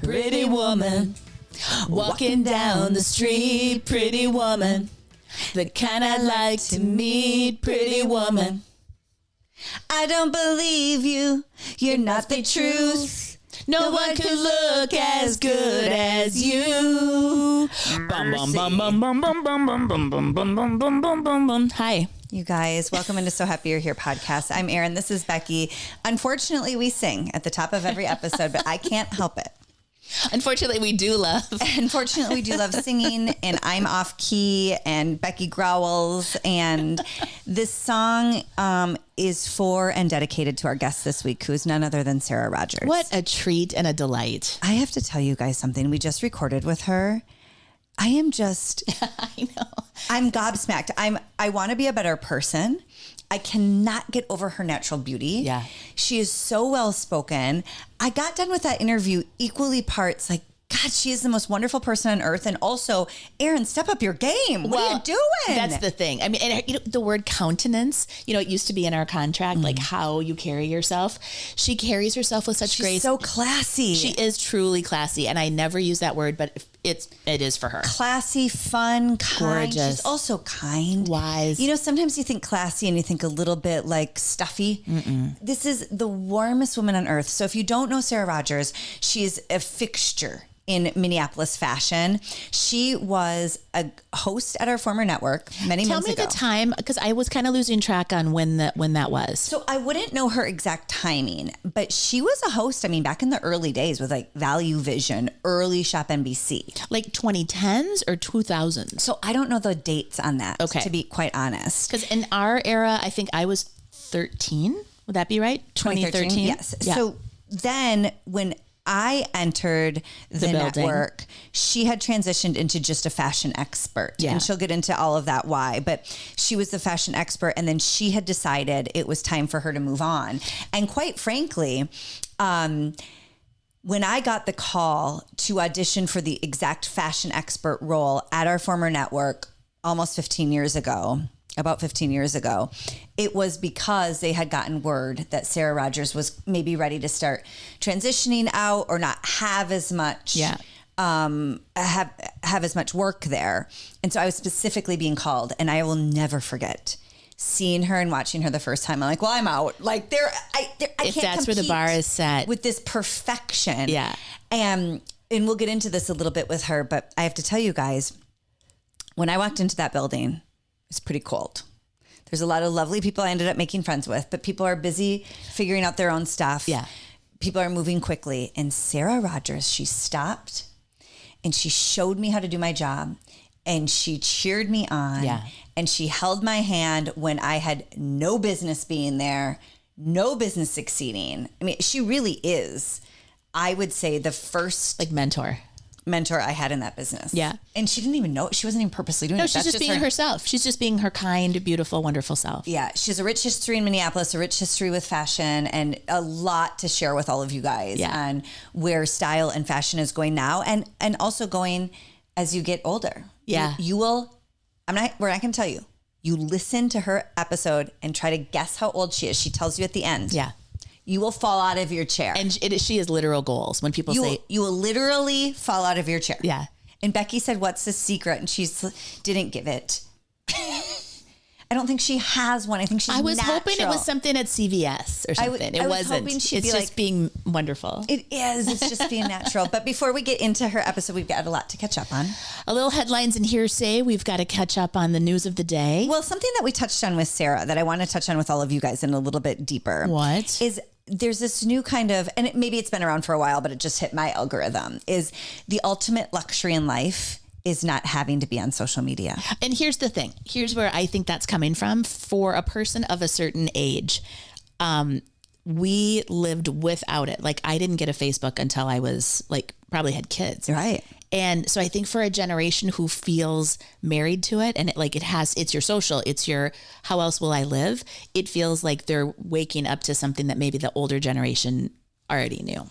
pretty woman. Walking down the street, pretty woman. The kind I'd like to meet, pretty woman. I don't believe you, you're not the truth. No one could look as good as you. Bum, bum, bum, bum, bum, bum, bum, bum, bum, bum, bum, bum, bum, bum, bum. Hi. You guys, welcome into So Happy You're Here podcast. I'm Erin. This is Becky. Unfortunately, we sing at the top of every episode, but I can't help it. Unfortunately, we do love singing, and I'm off key, and Becky growls. And this song is for and dedicated to our guest this week, who is none other than Sara Rogers. What a treat and a delight. I have to tell you guys something. We just recorded with her. I am just, I know. I'm gobsmacked. I want to be a better person. I cannot get over her natural beauty. Yeah. She is so well spoken. I got done with that interview equally parts like, God, she is the most wonderful person on earth. And also, Erin, step up your game. What are you doing? That's the thing. I mean, and the word countenance, it used to be in our contract, like how you carry yourself. She carries herself with such grace. She's so classy. She is truly classy. And I never use that word, but it is for her. Classy, fun, kind. Gorgeous. She's also kind. Wise. Sometimes you think classy and you think a little bit like stuffy. Mm-mm. This is the warmest woman on earth. So if you don't know Sara Rogers, she is a fixture in Minneapolis fashion. She was a host at our former network many months ago. Tell me the time, because I was kind of losing track on when that was. So I wouldn't know her exact timing, but she was a host, back in the early days with like Value Vision, early Shop NBC. Like 2010s or 2000s? So I don't know the dates on that, to be quite honest. Because in our era, I think I was 13. Would that be right? 2013? Yes. Yeah. So then when I entered the network, she had transitioned into just a fashion expert. Yeah. And she'll get into all of that why. But she was the fashion expert, and then she had decided it was time for her to move on. And quite frankly, when I got the call to audition for the exact fashion expert role at our former network almost 15 years ago, about 15 years ago, it was because they had gotten word that Sara Rogers was maybe ready to start transitioning out or not have as much, have as much work there. And so I was specifically being called, and I will never forget seeing her and watching her the first time. I'm like, well, I'm out. Like I if can't that's where the bar is set with this perfection. Yeah. And we'll get into this a little bit with her, but I have to tell you guys, when I walked into that building, it's pretty cold. There's a lot of lovely people I ended up making friends with, but people are busy figuring out their own stuff. Yeah. People are moving quickly. And Sara Rogers, she stopped and she showed me how to do my job, and she cheered me on. Yeah. And she held my hand when I had no business being there, no business succeeding. She really is, I would say, the first mentor I had in that business. Yeah. And she didn't even know. She wasn't even purposely doing it. No, she's just being herself. She's just being her kind, beautiful, wonderful self. Yeah. She has a rich history in Minneapolis, a rich history with fashion, and a lot to share with all of you guys on where style and fashion is going now, and also going as you get older. Yeah. You will, we're not going to tell you. You listen to her episode and try to guess how old she is. She tells you at the end. Yeah. You will fall out of your chair. And she has literal goals. When people say... You will literally fall out of your chair. Yeah. And Becky said, what's the secret? And she didn't give it. I don't think she has one. I think she's I was natural. hoping it was something at CVS or something. It wasn't. It's just being wonderful. It is. It's just being natural. But before we get into her episode, we've got a lot to catch up on. A little headlines and hearsay. We've got to catch up on the news of the day. Well, something that we touched on with Sara that I want to touch on with all of you guys in a little bit deeper. What? Is there's this new kind of, and maybe it's been around for a while, but it just hit my algorithm, is the ultimate luxury in life is not having to be on social media. And here's the thing. Here's where I think that's coming from. For a person of a certain age, we lived without it. Like, I didn't get a Facebook until I was probably had kids. Right. And so I think for a generation who feels married to it, and it's your social, it's your, how else will I live? It feels like they're waking up to something that maybe the older generation already knew.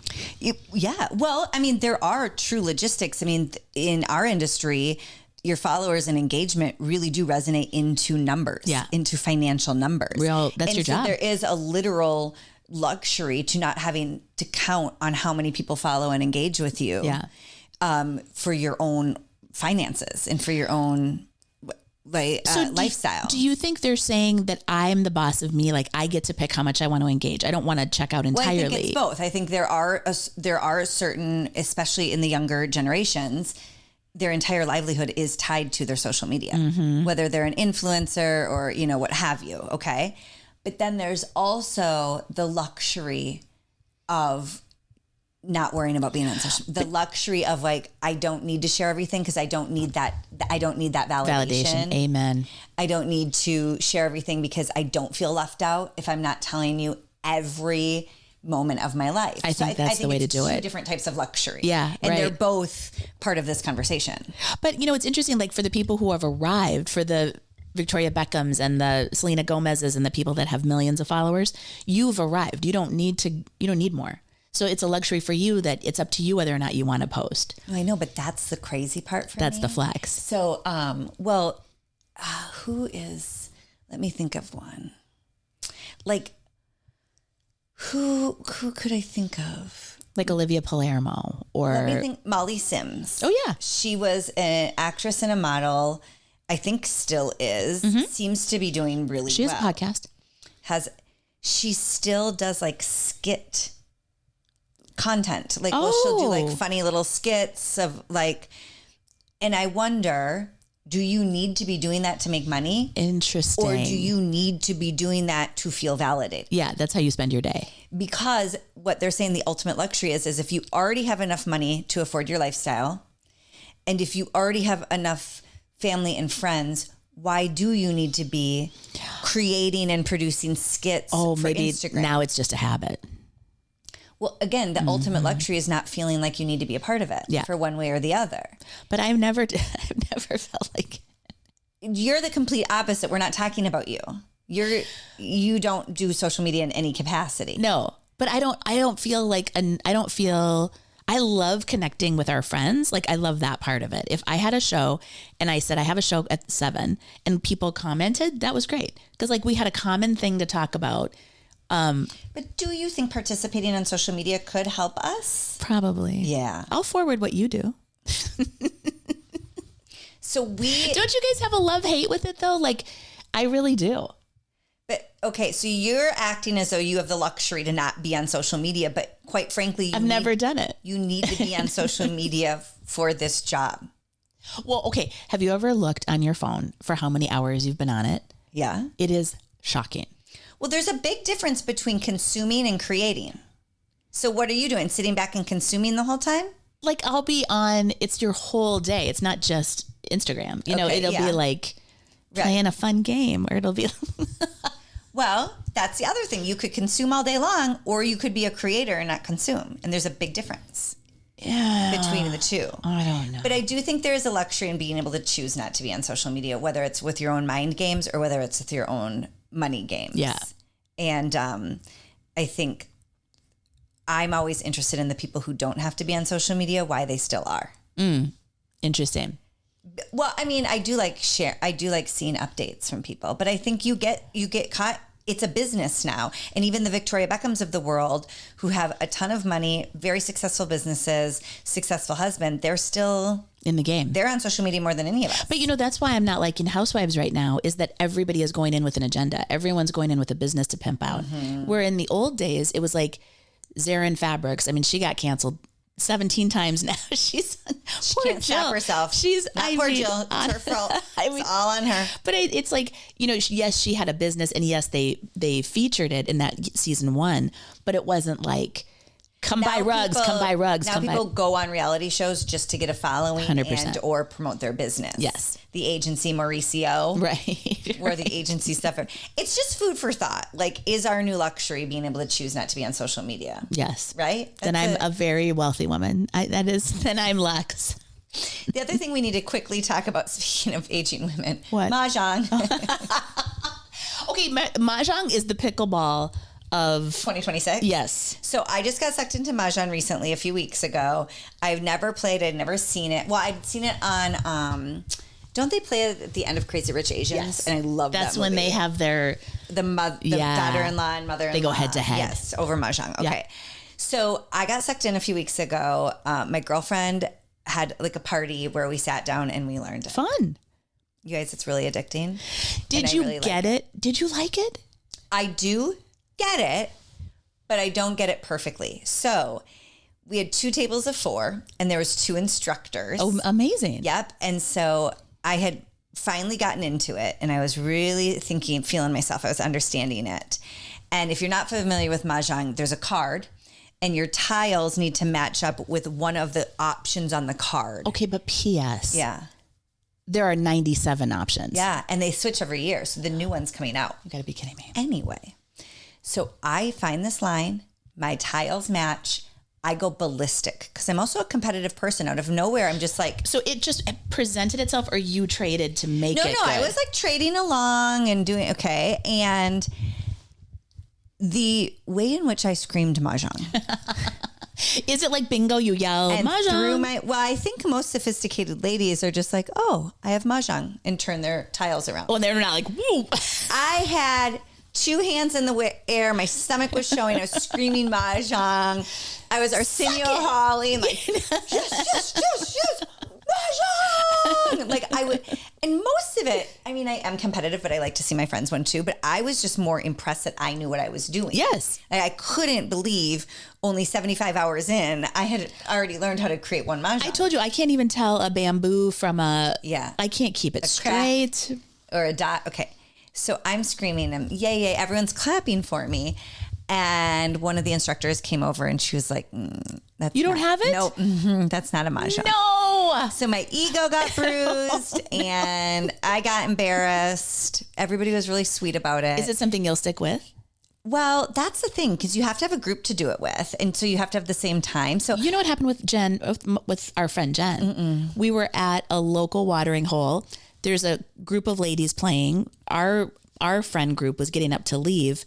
Yeah. Well, there are true logistics. In our industry, your followers and engagement really do resonate into numbers, into financial numbers. That's your job. There is a literal luxury to not having to count on how many people follow and engage with you for your own finances and for your own lifestyle. Do you think they're saying that I'm the boss of me? Like I get to pick how much I want to engage. I don't want to check out entirely. Well, I think it's both. I think there are certain, especially in the younger generations, their entire livelihood is tied to their social media, whether they're an influencer or, you know, what have you. Okay. But then there's also the luxury of not worrying about being on social, the luxury of like, I don't need to share everything because I don't need that. I don't need that validation. Amen. I don't need to share everything because I don't feel left out if I'm not telling you every moment of my life. I think that's the way to do it. Two different types of luxury. Yeah. And right. they're both part of this conversation. But you know, it's interesting, like for the people who have arrived, for the Victoria Beckhams and the Selena Gomez's and the people that have millions of followers, you've arrived. You don't need more. So it's a luxury for you that it's up to you whether or not you want to post. I know, but that's the crazy part for me. That's the flex. So, who is, let me think of one. Like, who could I think of? Like Olivia Palermo or... Let me think, Molly Sims. Oh, yeah. She was an actress and a model. I think still is. Seems to be doing really well. She has a podcast. She still does like skit content. Like, well, she'll do like funny little skits of like, and I wonder, do you need to be doing that to make money? Interesting. Or do you need to be doing that to feel validated? Yeah, that's how you spend your day. Because what they're saying the ultimate luxury is if you already have enough money to afford your lifestyle, and if you already have enough family and friends, why do you need to be creating and producing skits for maybe Instagram? Now it's just a habit. Well, again, the ultimate luxury is not feeling like you need to be a part of it for one way or the other. But I've never felt like you're the complete opposite. We're not talking about you. You don't do social media in any capacity. No, but I don't feel like I love connecting with our friends. Like I love that part of it. If I had a show and I said I have a show at 7 and people commented, that was great. Because like we had a common thing to talk about. But do you think participating on social media could help us? Probably. Yeah. I'll forward what you do. Don't you guys have a love-hate with it though? Like I really do. But okay, so you're acting as though you have the luxury to not be on social media, but quite frankly, I've never done it. You need to be on social media for this job. Well, okay. Have you ever looked on your phone for how many hours you've been on it? Yeah. It is shocking. Well, there's a big difference between consuming and creating. So what are you doing? Sitting back and consuming the whole time? Like I'll be on, it's your whole day. It's not just Instagram. You know, it'll be like playing a fun game or it'll be... Well, that's the other thing. You could consume all day long or you could be a creator and not consume. And there's a big difference between the two. I don't know. But I do think there is a luxury in being able to choose not to be on social media, whether it's with your own mind games or whether it's with your own money games. Yeah. And I think I'm always interested in the people who don't have to be on social media, why they still are. Interesting. Well, I mean, I do like seeing updates from people, but I think you get caught. It's a business now. And even the Victoria Beckhams of the world who have a ton of money, very successful businesses, successful husband, they're still in the game. They're on social media more than any of us. But you know, that's why I'm not liking Housewives right now is that everybody is going in with an agenda. Everyone's going in with a business to pimp out. Where in the old days, it was like Zarin Fabrics. I mean, she got canceled 17 times now. She can't stop herself. Poor Jill. It's her fault. It's all on her. But it's like, you know, yes, she had a business, and yes, they featured it in that season 1, but it wasn't like come buy rugs. Now people go on reality shows just to get a following 100%. and or promote their business. Yes. The agency Mauricio. Right. Where the agency stuff. It's just food for thought. Like, is our new luxury being able to choose not to be on social media? Yes. Right? Then I'm a very wealthy woman. Then I'm Lux. The other thing we need to quickly talk about, speaking of aging women. What? Mahjong. Okay, Mahjong is the pickleball of 2026. Yes. So I just got sucked into Mahjong recently, a few weeks ago. I've never played it, never seen it. Well, I'd seen it on Don't they play it at the end of Crazy Rich Asians? Yes. And I love That's that when movie. they have their the daughter-in-law and mother-in-law. They go head to head. Yes, over Mahjong. Okay. So I got sucked in a few weeks ago. My girlfriend had like a party where we sat down and we learned it. Fun. You guys, it's really addicting. Did you really get it? Did you like it? I do get it, but I don't get it perfectly. So we had 2 tables of 4 and there was 2 instructors. Oh, amazing. Yep. And so I had finally gotten into it and I was really feeling myself. I was understanding it. And if you're not familiar with Mahjong, there's a card and your tiles need to match up with one of the options on the card. Okay, but P.S. Yeah. There are 97 options. Yeah. And they switch every year. So the new one's coming out. You got to be kidding me. Anyway, so I find this line, my tiles match. I go ballistic because I'm also a competitive person. Out of nowhere, I'm just like. So it just presented itself, or you traded to make it? No, I was like trading along and doing okay. And the way in which I screamed Mahjong. Is it like bingo? You yell And Mahjong? I think most sophisticated ladies are just like, oh, I have Mahjong, and turn their tiles around. Oh, and they're not like, woo. I had 2 hands in the air. My stomach was showing. I was screaming Mahjong. I was Arsenio Hawley, like, yes, Mahjong. Like I would, and most of it, I mean, I am competitive, but I like to see my friends win too. But I was just more impressed that I knew what I was doing. Yes. I couldn't believe only 75 hours in, I had already learned how to create one Mahjong. I told you, I can't even tell a bamboo from a, I can't keep it straight. Or a dot. Okay. So I'm screaming them, yay, yay. Everyone's clapping for me. And one of the instructors came over and she was like, you don't have it? No, that's not a Mahjong. No. So my ego got bruised and I got embarrassed. Everybody was really sweet about it. Is it something you'll stick with? Well, that's the thing, because you have to have a group to do it with. And so you have to have the same time. So you know what happened with Jen, with our friend Jen? Mm-mm. We were at a local watering hole. There's a group of ladies playing. Our friend group was getting up to leave.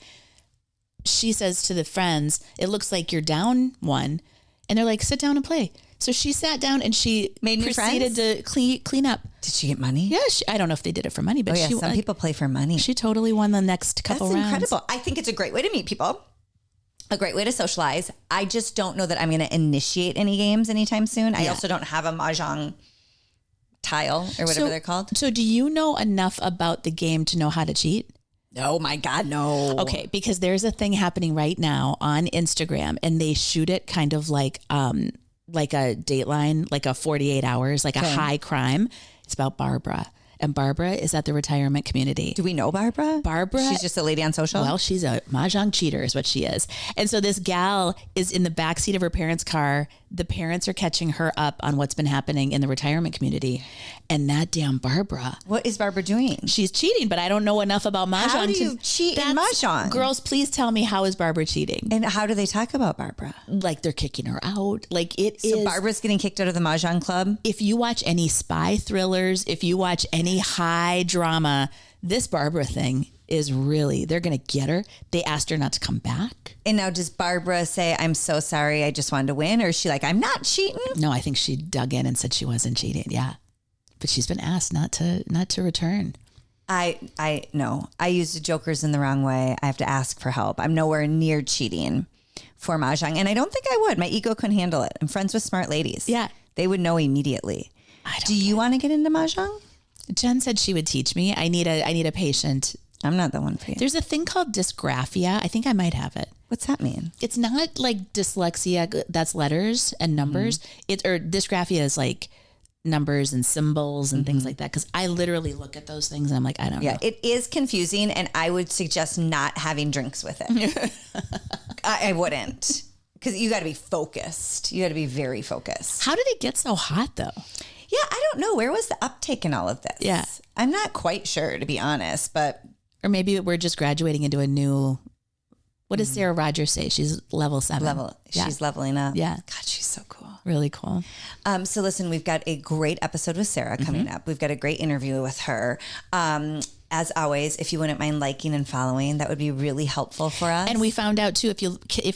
She says to the friends, it looks like you're down one. And they're like, sit down and play. So she sat down and she proceeded to clean up. Did she get money? Yeah. I don't know if they did it for money, but some people play for money. She totally won the next couple rounds. That's incredible. I think it's a great way to meet people. A great way to socialize. I just don't know that I'm going to initiate any games anytime soon. I also don't have a Mahjong tile or whatever they're called. So do you know enough about the game to know how to cheat? Oh my God, no. Okay, because there's a thing happening right now on Instagram and they shoot it kind of like a Dateline, like a 48 hours, like a high crime. It's about Barbara. And Barbara is at the retirement community. Do we know Barbara? She's just a lady on social? Well, she's a Mahjong cheater is what she is. And so this gal is in the backseat of her parents' car. The parents are catching her up on what's been happening in the retirement community. And that damn Barbara. What is Barbara doing? She's cheating, but I don't know enough about Mahjong. How do you cheat in Mahjong? Girls, please tell me, how is Barbara cheating? And how do they talk about Barbara? Like they're kicking her out. Like it is. So Barbara's getting kicked out of the Mahjong club? If you watch any spy thrillers, if you watch any high drama, this Barbara thing is really, they're going to get her. They asked her not to come back. And now does Barbara say, I'm so sorry, I just wanted to win? Or is she like, I'm not cheating? No, I think she dug in and said she wasn't cheating. Yeah. But she's been asked not to return. I know. I used jokers in the wrong way. I have to ask for help. I'm nowhere near cheating for Mahjong. And I don't think I would. My ego couldn't handle it. I'm friends with smart ladies. Yeah. They would know immediately. Do you want to get into Mahjong? Jen said she would teach me. I need a patient. I'm not the one for you. There's a thing called dysgraphia. I think I might have it. What's that mean? It's not like dyslexia. That's letters and numbers. Or dysgraphia is like numbers and symbols and things like that. Because I literally look at those things and I'm like, I don't know. Yeah, it is confusing, and I would suggest not having drinks with it. I wouldn't, because you got to be focused. You got to be very focused. How did it get so hot though? Yeah, I don't know. Where was the uptake in all of this? Yeah. I'm not quite sure, to be honest, but. Or maybe we're just graduating into a new, what does Sara Rogers say? She's level 7. She's leveling up. Yeah. God, she's so cool. Really cool. So listen, we've got a great episode with Sara coming up. We've got a great interview with her. As always, if you wouldn't mind liking and following, that would be really helpful for us. And we found out too, if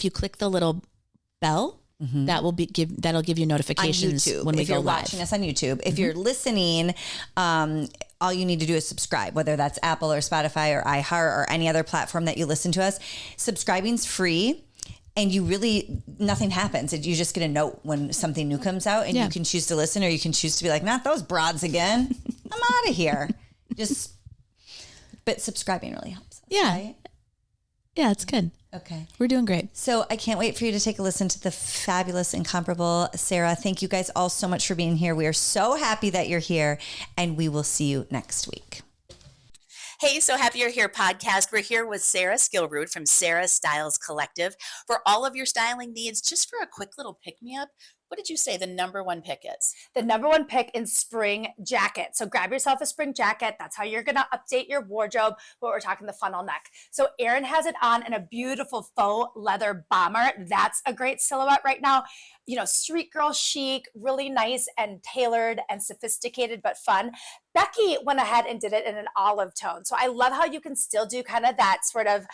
you click the little bell, that'll give you notifications on YouTube, when we if go you're live. watching us on YouTube. If you're listening, all you need to do is subscribe, whether that's Apple or Spotify or iHeart or any other platform that you listen to us. Subscribing's free. And nothing happens. You just get a note when something new comes out, and you can choose to listen, or you can choose to be like, not those broads again. I'm out of here. But subscribing really helps us, right? Yeah, it's good. Okay. We're doing great. So I can't wait for you to take a listen to the fabulous, incomparable Sara. Thank you guys all so much for being here. We are so happy that you're here, and we will see you next week. Hey, so happy you're here, podcast. We're here with Sara Skillroot from Sara Styles Collective for all of your styling needs. Just for a quick little pick-me-up, what did you say the number one pick is? The number one pick in spring jacket. So grab yourself a spring jacket. That's how you're going to update your wardrobe. But we're talking the funnel neck. So Erin has it on in a beautiful faux leather bomber. That's a great silhouette right now. You know, street girl chic, really nice and tailored and sophisticated, but fun. Becky went ahead and did it in an olive tone. So I love how you can still do kind of that sort of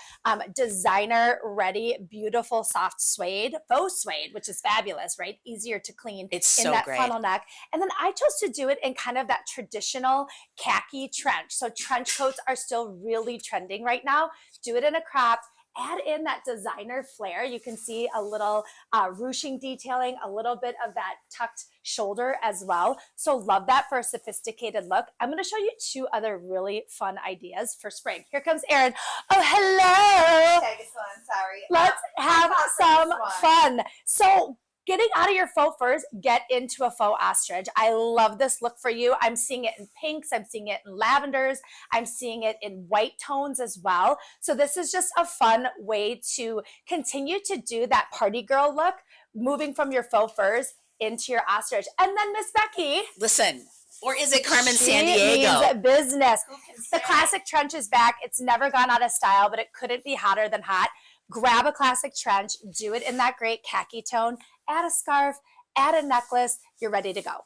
designer ready, beautiful, soft suede, faux suede, which is fabulous, right? Easier to clean. It's in so that great. Funnel neck. And then I chose to do it in kind of that traditional khaki trench. So trench coats are still really trending right now. Do it in a crop. Add in that designer flair. You can see a little ruching detailing, a little bit of that tucked shoulder as well. So love that for a sophisticated look. I'm going to show you two other really fun ideas for spring. Here comes Erin. Oh, hello. Okay, this one, sorry. Let's have some fun. So getting out of your faux furs, get into a faux ostrich. I love this look for you. I'm seeing it in pinks. I'm seeing it in lavenders. I'm seeing it in white tones as well. So this is just a fun way to continue to do that party girl look, moving from your faux furs into your ostrich. And then Miss Becky. Listen, or is it Carmen Sandiego? Means business. The classic trench is back. It's never gone out of style, but it couldn't be hotter than hot. Grab a classic trench, do it in that great khaki tone, add a scarf, add a necklace, you're ready to go.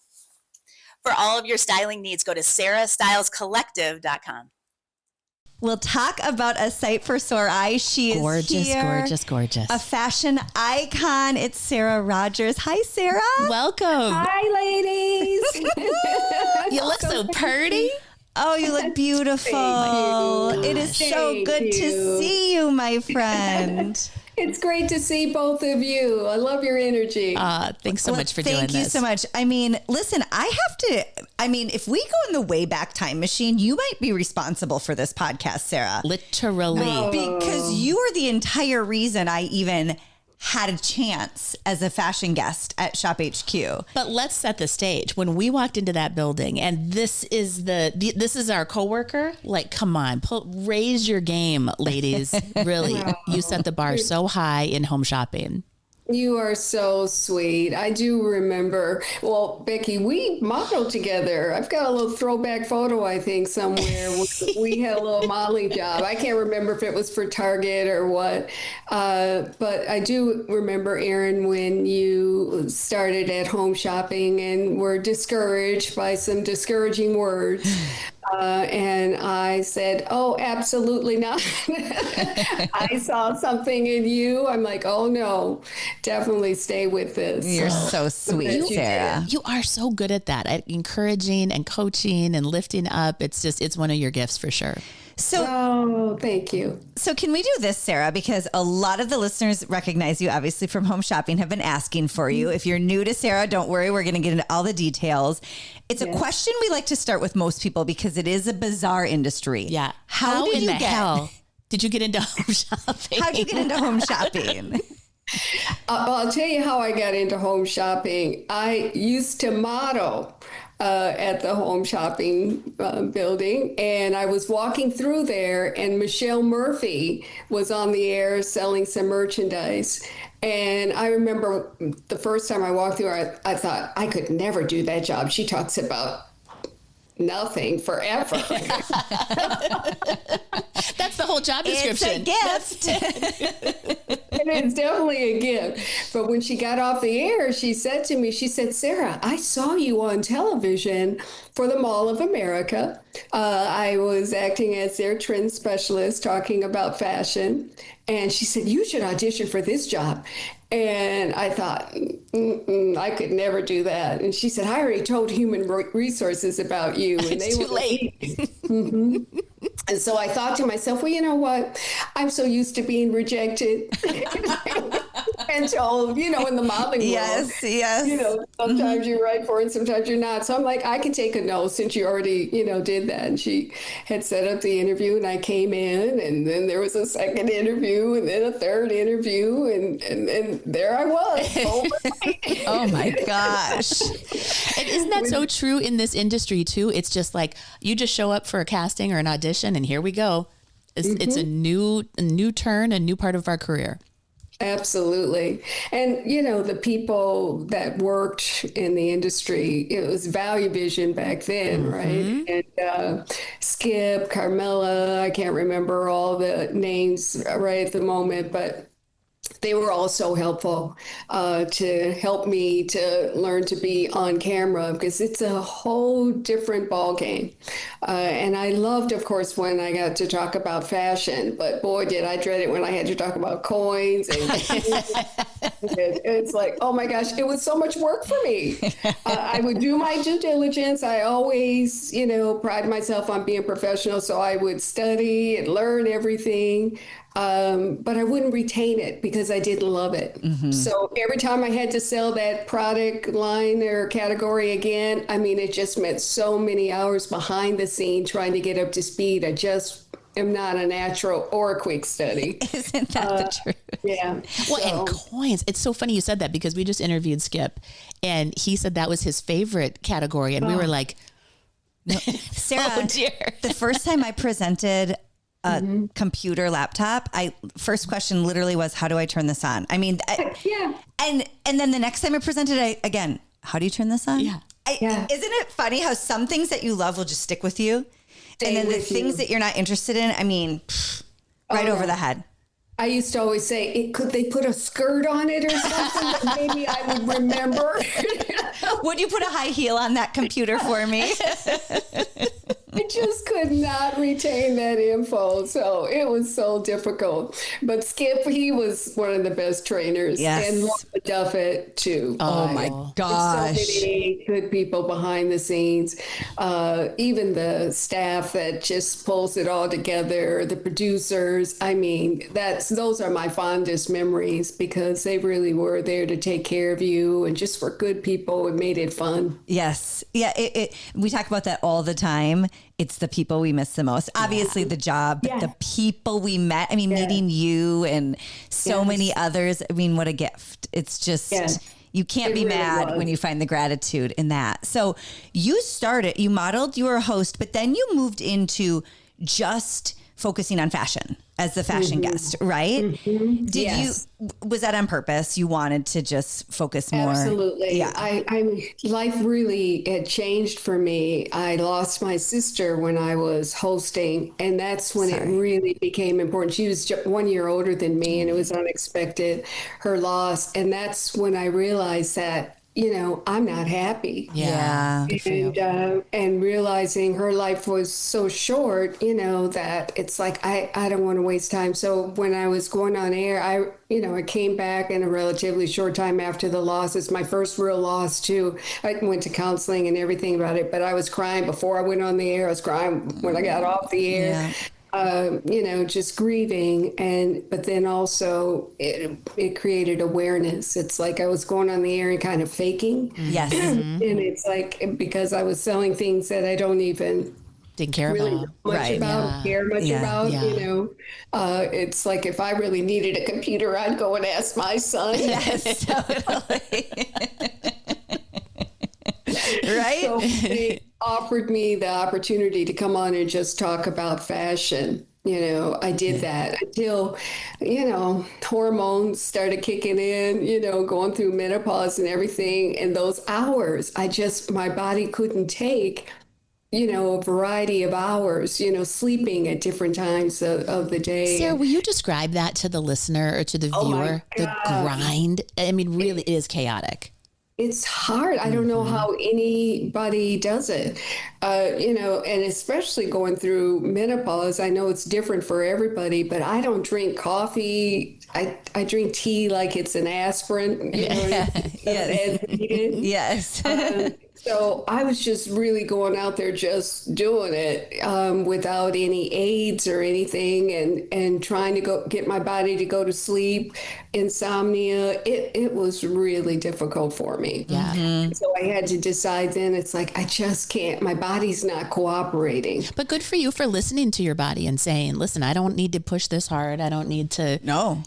For all of your styling needs, go to sarastylescollective.com. We'll talk about a sight for sore eyes. She is Gorgeous, here, gorgeous, gorgeous. a fashion icon. It's Sara Rogers. Hi, Sara. Welcome. Hi, ladies. You look so pretty. Oh, you look beautiful. Thank you. It is so Thank good to you. see you, my friend. It's great to see both of you. I love your energy. Thanks so much for doing this. Thank you so much. I mean, listen, if we go in the Wayback Time machine, you might be responsible for this podcast, Sara. Literally. Because you are the entire reason I even had a chance as a fashion guest at Shop HQ. But let's set the stage. When we walked into that building, and this is our coworker. Like, come on, raise your game, ladies. Really, you set the bar so high in home shopping. You are so sweet. I do remember. Well, Becky, we modeled together. I've got a little throwback photo, I think, somewhere. We had a little modeling job. I can't remember if it was for Target or what. But I do remember, Erin, when you started at home shopping and were discouraged by some discouraging words. And I said, oh, absolutely not. I saw something in you. I'm like, oh, no, definitely stay with this. You're so sweet, Sara. You are so good at that, at encouraging and coaching and lifting up. It's one of your gifts for sure. Oh, thank you. So can we do this, Sara? Because a lot of the listeners recognize you, obviously, from home shopping, have been asking for you. If you're new to Sara, don't worry. We're going to get into all the details. It's a question we like to start with most people because it is a bizarre industry. Yeah. How did in you the get? hell did you get into home shopping? How'd you get into home shopping? I'll tell you how I got into home shopping. I used to model at the home shopping building, and I was walking through there, and Michelle Murphy was on the air selling some merchandise. And I remember the first time I walked through, I thought, I could never do that job. She talks about nothing forever. That's the whole job description. It's a gift. And it's definitely a gift. But when she got off the air, she said to me, Sara, I saw you on television for the Mall of America. I was acting as their trend specialist talking about fashion. And she said, you should audition for this job. And I thought, I could never do that. And she said, I already told human resources about you. And It's too late. And so I thought to myself, well, you know what? I'm so used to being rejected and told, in the modeling world. Yes. Sometimes you're right for it, sometimes you're not. So I'm like, I can take a no since you already, did that. And she had set up the interview and I came in, and then there was a second interview and then a third interview. And there I was. Oh my gosh. And isn't that so true in this industry too? It's just like, you just show up for a casting or an audition and here we go. It's a new turn, a new part of our career. Absolutely. And, the people that worked in the industry, it was Value Vision back then, right? And Skip, Carmela, I can't remember all the names right at the moment, but they were all so helpful to help me to learn to be on camera, because it's a whole different ballgame. And I loved, of course, when I got to talk about fashion, but boy, did I dread it when I had to talk about coins. And it's like, oh my gosh, it was so much work for me. I would do my due diligence. I always, pride myself on being professional. So I would study and learn everything. But I wouldn't retain it because I didn't love it. So every time I had to sell that product line or category again, it just meant so many hours behind the scene trying to get up to speed. I just am not a natural or a quick study. Isn't that the truth? Yeah. Well, and coins. It's so funny you said that, because we just interviewed Skip and he said that was his favorite category. And we were like, no. Sarah, oh dear. The first time I presented a computer laptop, first question literally was, how do I turn this on? Yeah. And then the next time I presented, again, how do you turn this on? Yeah. Isn't it funny how some things that you love will just stick with you? And then the things that you're not interested in, right over the head. I used to always say, could they put a skirt on it or something that maybe I would remember? Would you put a high heel on that computer for me? I just could not retain that info. So it was so difficult. But Skip, he was one of the best trainers. Yes. And Laura Duffett, too. Oh, my gosh. There's so many good people behind the scenes. Even the staff that just pulls it all together, the producers. Those are my fondest memories, because they really were there to take care of you and just were good people and made it fun. Yes. Yeah. We talk about that all the time. It's the people we miss the most. Obviously the job, but the people we met, meeting you and so many others. What a gift. It's just, you can't be mad when you find the gratitude in that. So you modeled, you were a host, but then you moved into just focusing on fashion as the fashion guest, right? Was that on purpose? You wanted to just focus more? Absolutely. Yeah. Life really had changed for me. I lost my sister when I was hosting, and that's when it really became important. She was 1 year older than me, and it was unexpected, her loss. And that's when I realized that, I'm not happy. Yeah. And realizing her life was so short, that it's like, I don't want to waste time. So when I was going on air, I came back in a relatively short time after the loss. It's my first real loss too. I went to counseling and everything about it, but I was crying before I went on the air. I was crying when I got off the air. Yeah. Just grieving. But then also it created awareness. It's like I was going on the air and kind of faking. Yes. And it's like, because I was selling things that I don't even didn't care really about. care much about, it's like, if I really needed a computer, I'd go and ask my son. Yes, totally. Right? So they offered me the opportunity to come on and just talk about fashion. I did that until, hormones started kicking in, going through menopause and everything. And those hours, my body couldn't take, a variety of hours, sleeping at different times of the day. Sarah, will you describe that to the listener or to the viewer? The grind? Really, it is chaotic. it's hard. I don't know how anybody does it, and especially going through menopause. I know it's different for everybody, but I don't drink coffee. I drink tea like it's an aspirin, Yes. as needed. Yes. So I was just really going out there, just doing it without any aids or anything, and trying to get my body to go to sleep. Insomnia, it was really difficult for me. Yeah. So I had to decide then, it's like, I just can't, my body's not cooperating. But good for you for listening to your body and saying, listen, I don't need to push this hard. I don't need to, No.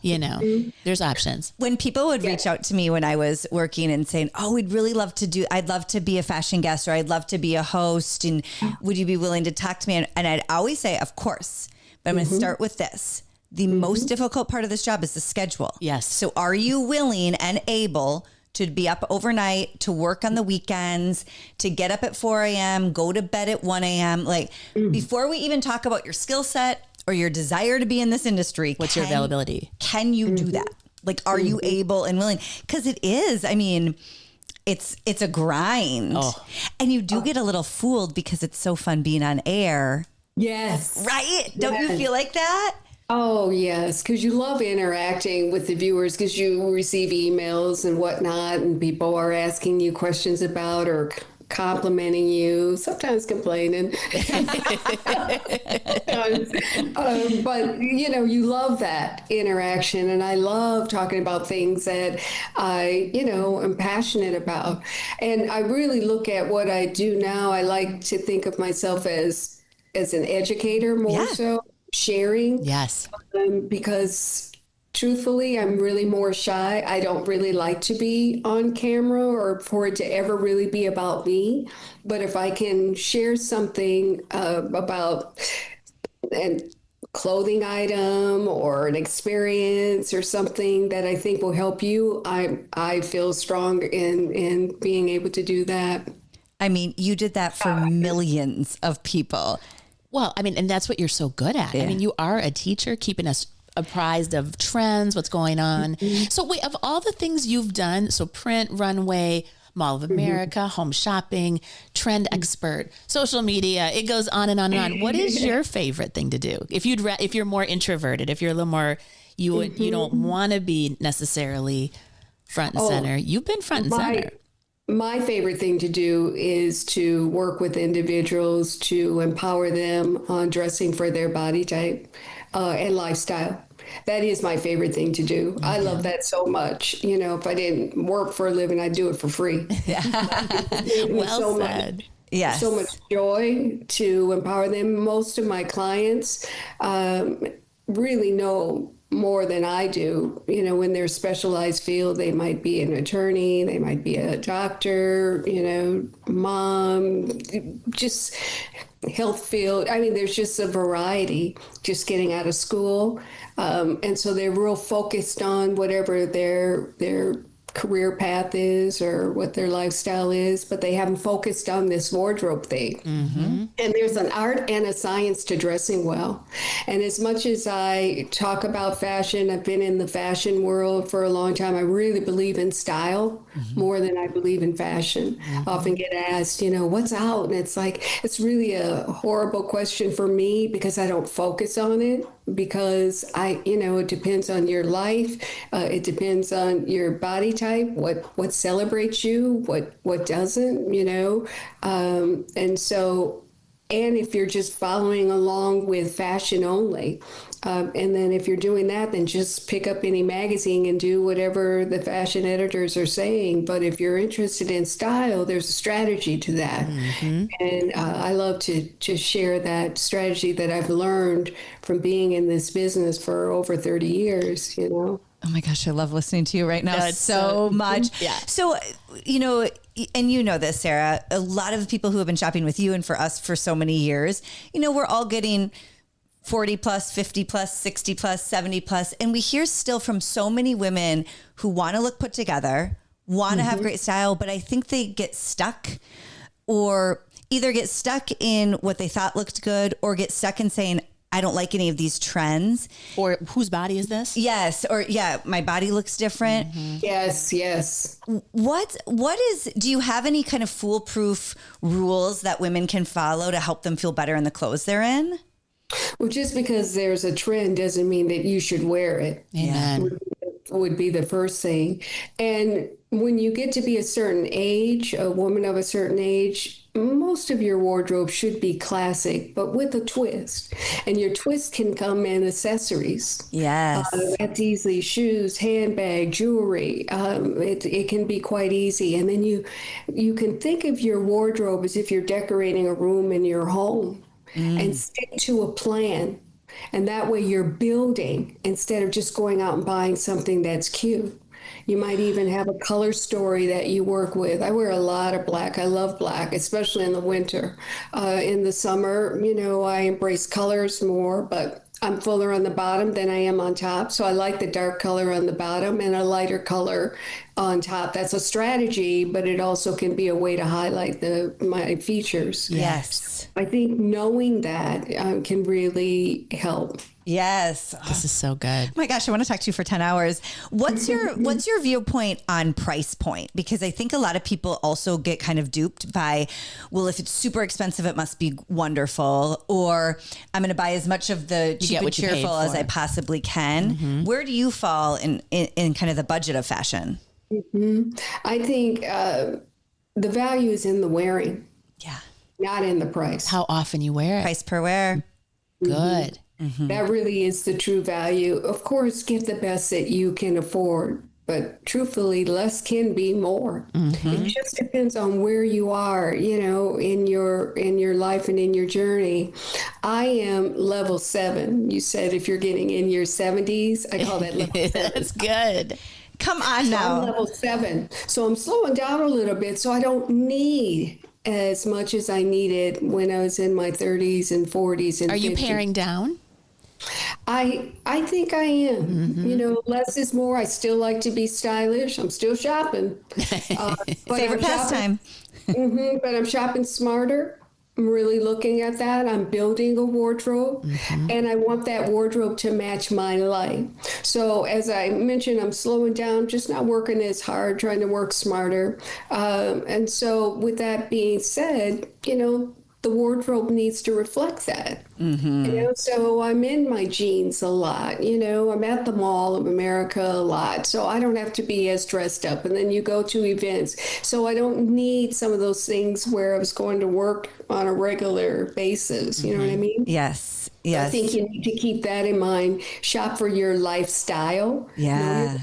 There's options. When people would reach out to me when I was working and saying, oh, I'd love to be a fashion guest, or I'd love to be a host, and would you be willing to talk to me? And I'd always say, of course, but I'm going to start with this. The most difficult part of this job is the schedule. Yes. So are you willing and able to be up overnight, to work on the weekends, to get up at 4 a.m., go to bed at 1 a.m.? Like, before we even talk about your skill set or your desire to be in this industry, What's your availability? Can you do that? Like, are you able and willing? Because it is, I mean, it's a grind. Oh. And you do get a little fooled because it's so fun being on air. Yes. Right? Don't you feel like that? Oh, yes, because you love interacting with the viewers, because you receive emails and whatnot, and people are asking you questions about or complimenting you, sometimes complaining. But, you love that interaction. And I love talking about things that I, am passionate about. And I really look at what I do now. I like to think of myself as an educator more so. Sharing. Yes. Because truthfully, I'm really more shy. I don't really like to be on camera or for it to ever really be about me. But if I can share something about a clothing item or an experience or something that I think will help you, I feel strong in being able to do that. I mean, you did that for millions of people. Well, I mean, and that's what you're so good at. I mean, you are a teacher, keeping us apprised of trends, what's going on. So wait, of all the things you've done, so print, runway, Mall of America, home shopping, trend expert, social media, it goes on and on and on. What is your favorite thing to do? If you're more introverted, if you're a little more, you don't want to be necessarily front and center. You've been front and center. My favorite thing to do is to work with individuals to empower them on dressing for their body type and lifestyle. That is my favorite thing to do. I love that so much. If I didn't work for a living, I'd do it for free. Well said. Yes. So much joy to empower them. Most of my clients really know more than I do. In their specialized field, they might be an attorney, they might be a doctor, mom, just health field. I mean, there's just a variety, just getting out of school. And so they're real focused on whatever their career path is or what their lifestyle is, but they haven't focused on this wardrobe thing. And there's an art and a science to dressing well. And as much as I talk about fashion, I've been in the fashion world for a long time. I really believe in style more than I believe in fashion. I often get asked, what's out? And it's like, it's really a horrible question for me because I don't focus on it. Because it depends on your life. It depends on your body type, what celebrates you, what doesn't, and so, and if you're just following along with fashion only, and then if you're doing that, then just pick up any magazine and do whatever the fashion editors are saying. But if you're interested in style, there's a strategy to that. And I love to share that strategy that I've learned from being in this business for over 30 years, Oh my gosh, I love listening to you right now That's so much. Yeah. So, and this, Sara, a lot of the people who have been shopping with you and for us for so many years, we're all getting 40 plus, 50 plus, 60 plus, 70 plus. And we hear still from so many women who want to look put together, want to have great style, but I think they get stuck or either get stuck in what they thought looked good or get stuck in saying, I don't like any of these trends. Or whose body is this? Yes. Or my body looks different. Yes. Do you have any kind of foolproof rules that women can follow to help them feel better in the clothes they're in? Well, just because there's a trend doesn't mean that you should wear it. Amen. Would be the first thing. And when you get to be a certain age, a woman of a certain age, most of your wardrobe should be classic, but with a twist. And your twist can come in accessories. Yes. That's easily shoes, handbag, jewelry. It can be quite easy. And then you can think of your wardrobe as if you're decorating a room in your home and stick to a plan. And that way you're building instead of just going out and buying something that's cute. You might even have a color story that you work with. I wear a lot of black. I love black, especially in the winter. In the summer, I embrace colors more, but I'm fuller on the bottom than I am on top. So I like the dark color on the bottom and a lighter color on top. That's a strategy, but it also can be a way to highlight my features. Yes. I think knowing that can really help. Yes. This is so good. Oh my gosh, I want to talk to you for 10 hours. What's your viewpoint on price point? Because I think a lot of people also get kind of duped by, well, if it's super expensive, it must be wonderful, or I'm going to buy as much of the cheap and cheerful as I possibly can. Where do you fall in kind of the budget of fashion? I think the value is in the wearing. Yeah. Not in the price. How often you wear it. Price per wear. Good. That really is the true value. Of course, get the best that you can afford, but truthfully, less can be more. It just depends on where you are, in your life and in your journey. I am level 7. You said if you're getting in your 70s, I call that level 7. That's good. Come on now. I'm level 7. So I'm slowing down a little bit so I don't need as much as I needed when I was in my 30s and 40s and 50s. Are you paring down? I think I am. Less is more. I still like to be stylish. I'm still shopping. Favorite pastime. But I'm shopping smarter. I'm really looking at that. I'm building a wardrobe, and I want that wardrobe to match my life. So as I mentioned, I'm slowing down, just not working as hard, trying to work smarter. And so with that being said, the wardrobe needs to reflect that. So I'm in my jeans a lot. I'm at the Mall of America a lot, so I don't have to be as dressed up. And then you go to events, so I don't need some of those things where I was going to work on a regular basis. You know what I mean? Yes. I think you need to keep that in mind. Shop for your lifestyle. Yeah.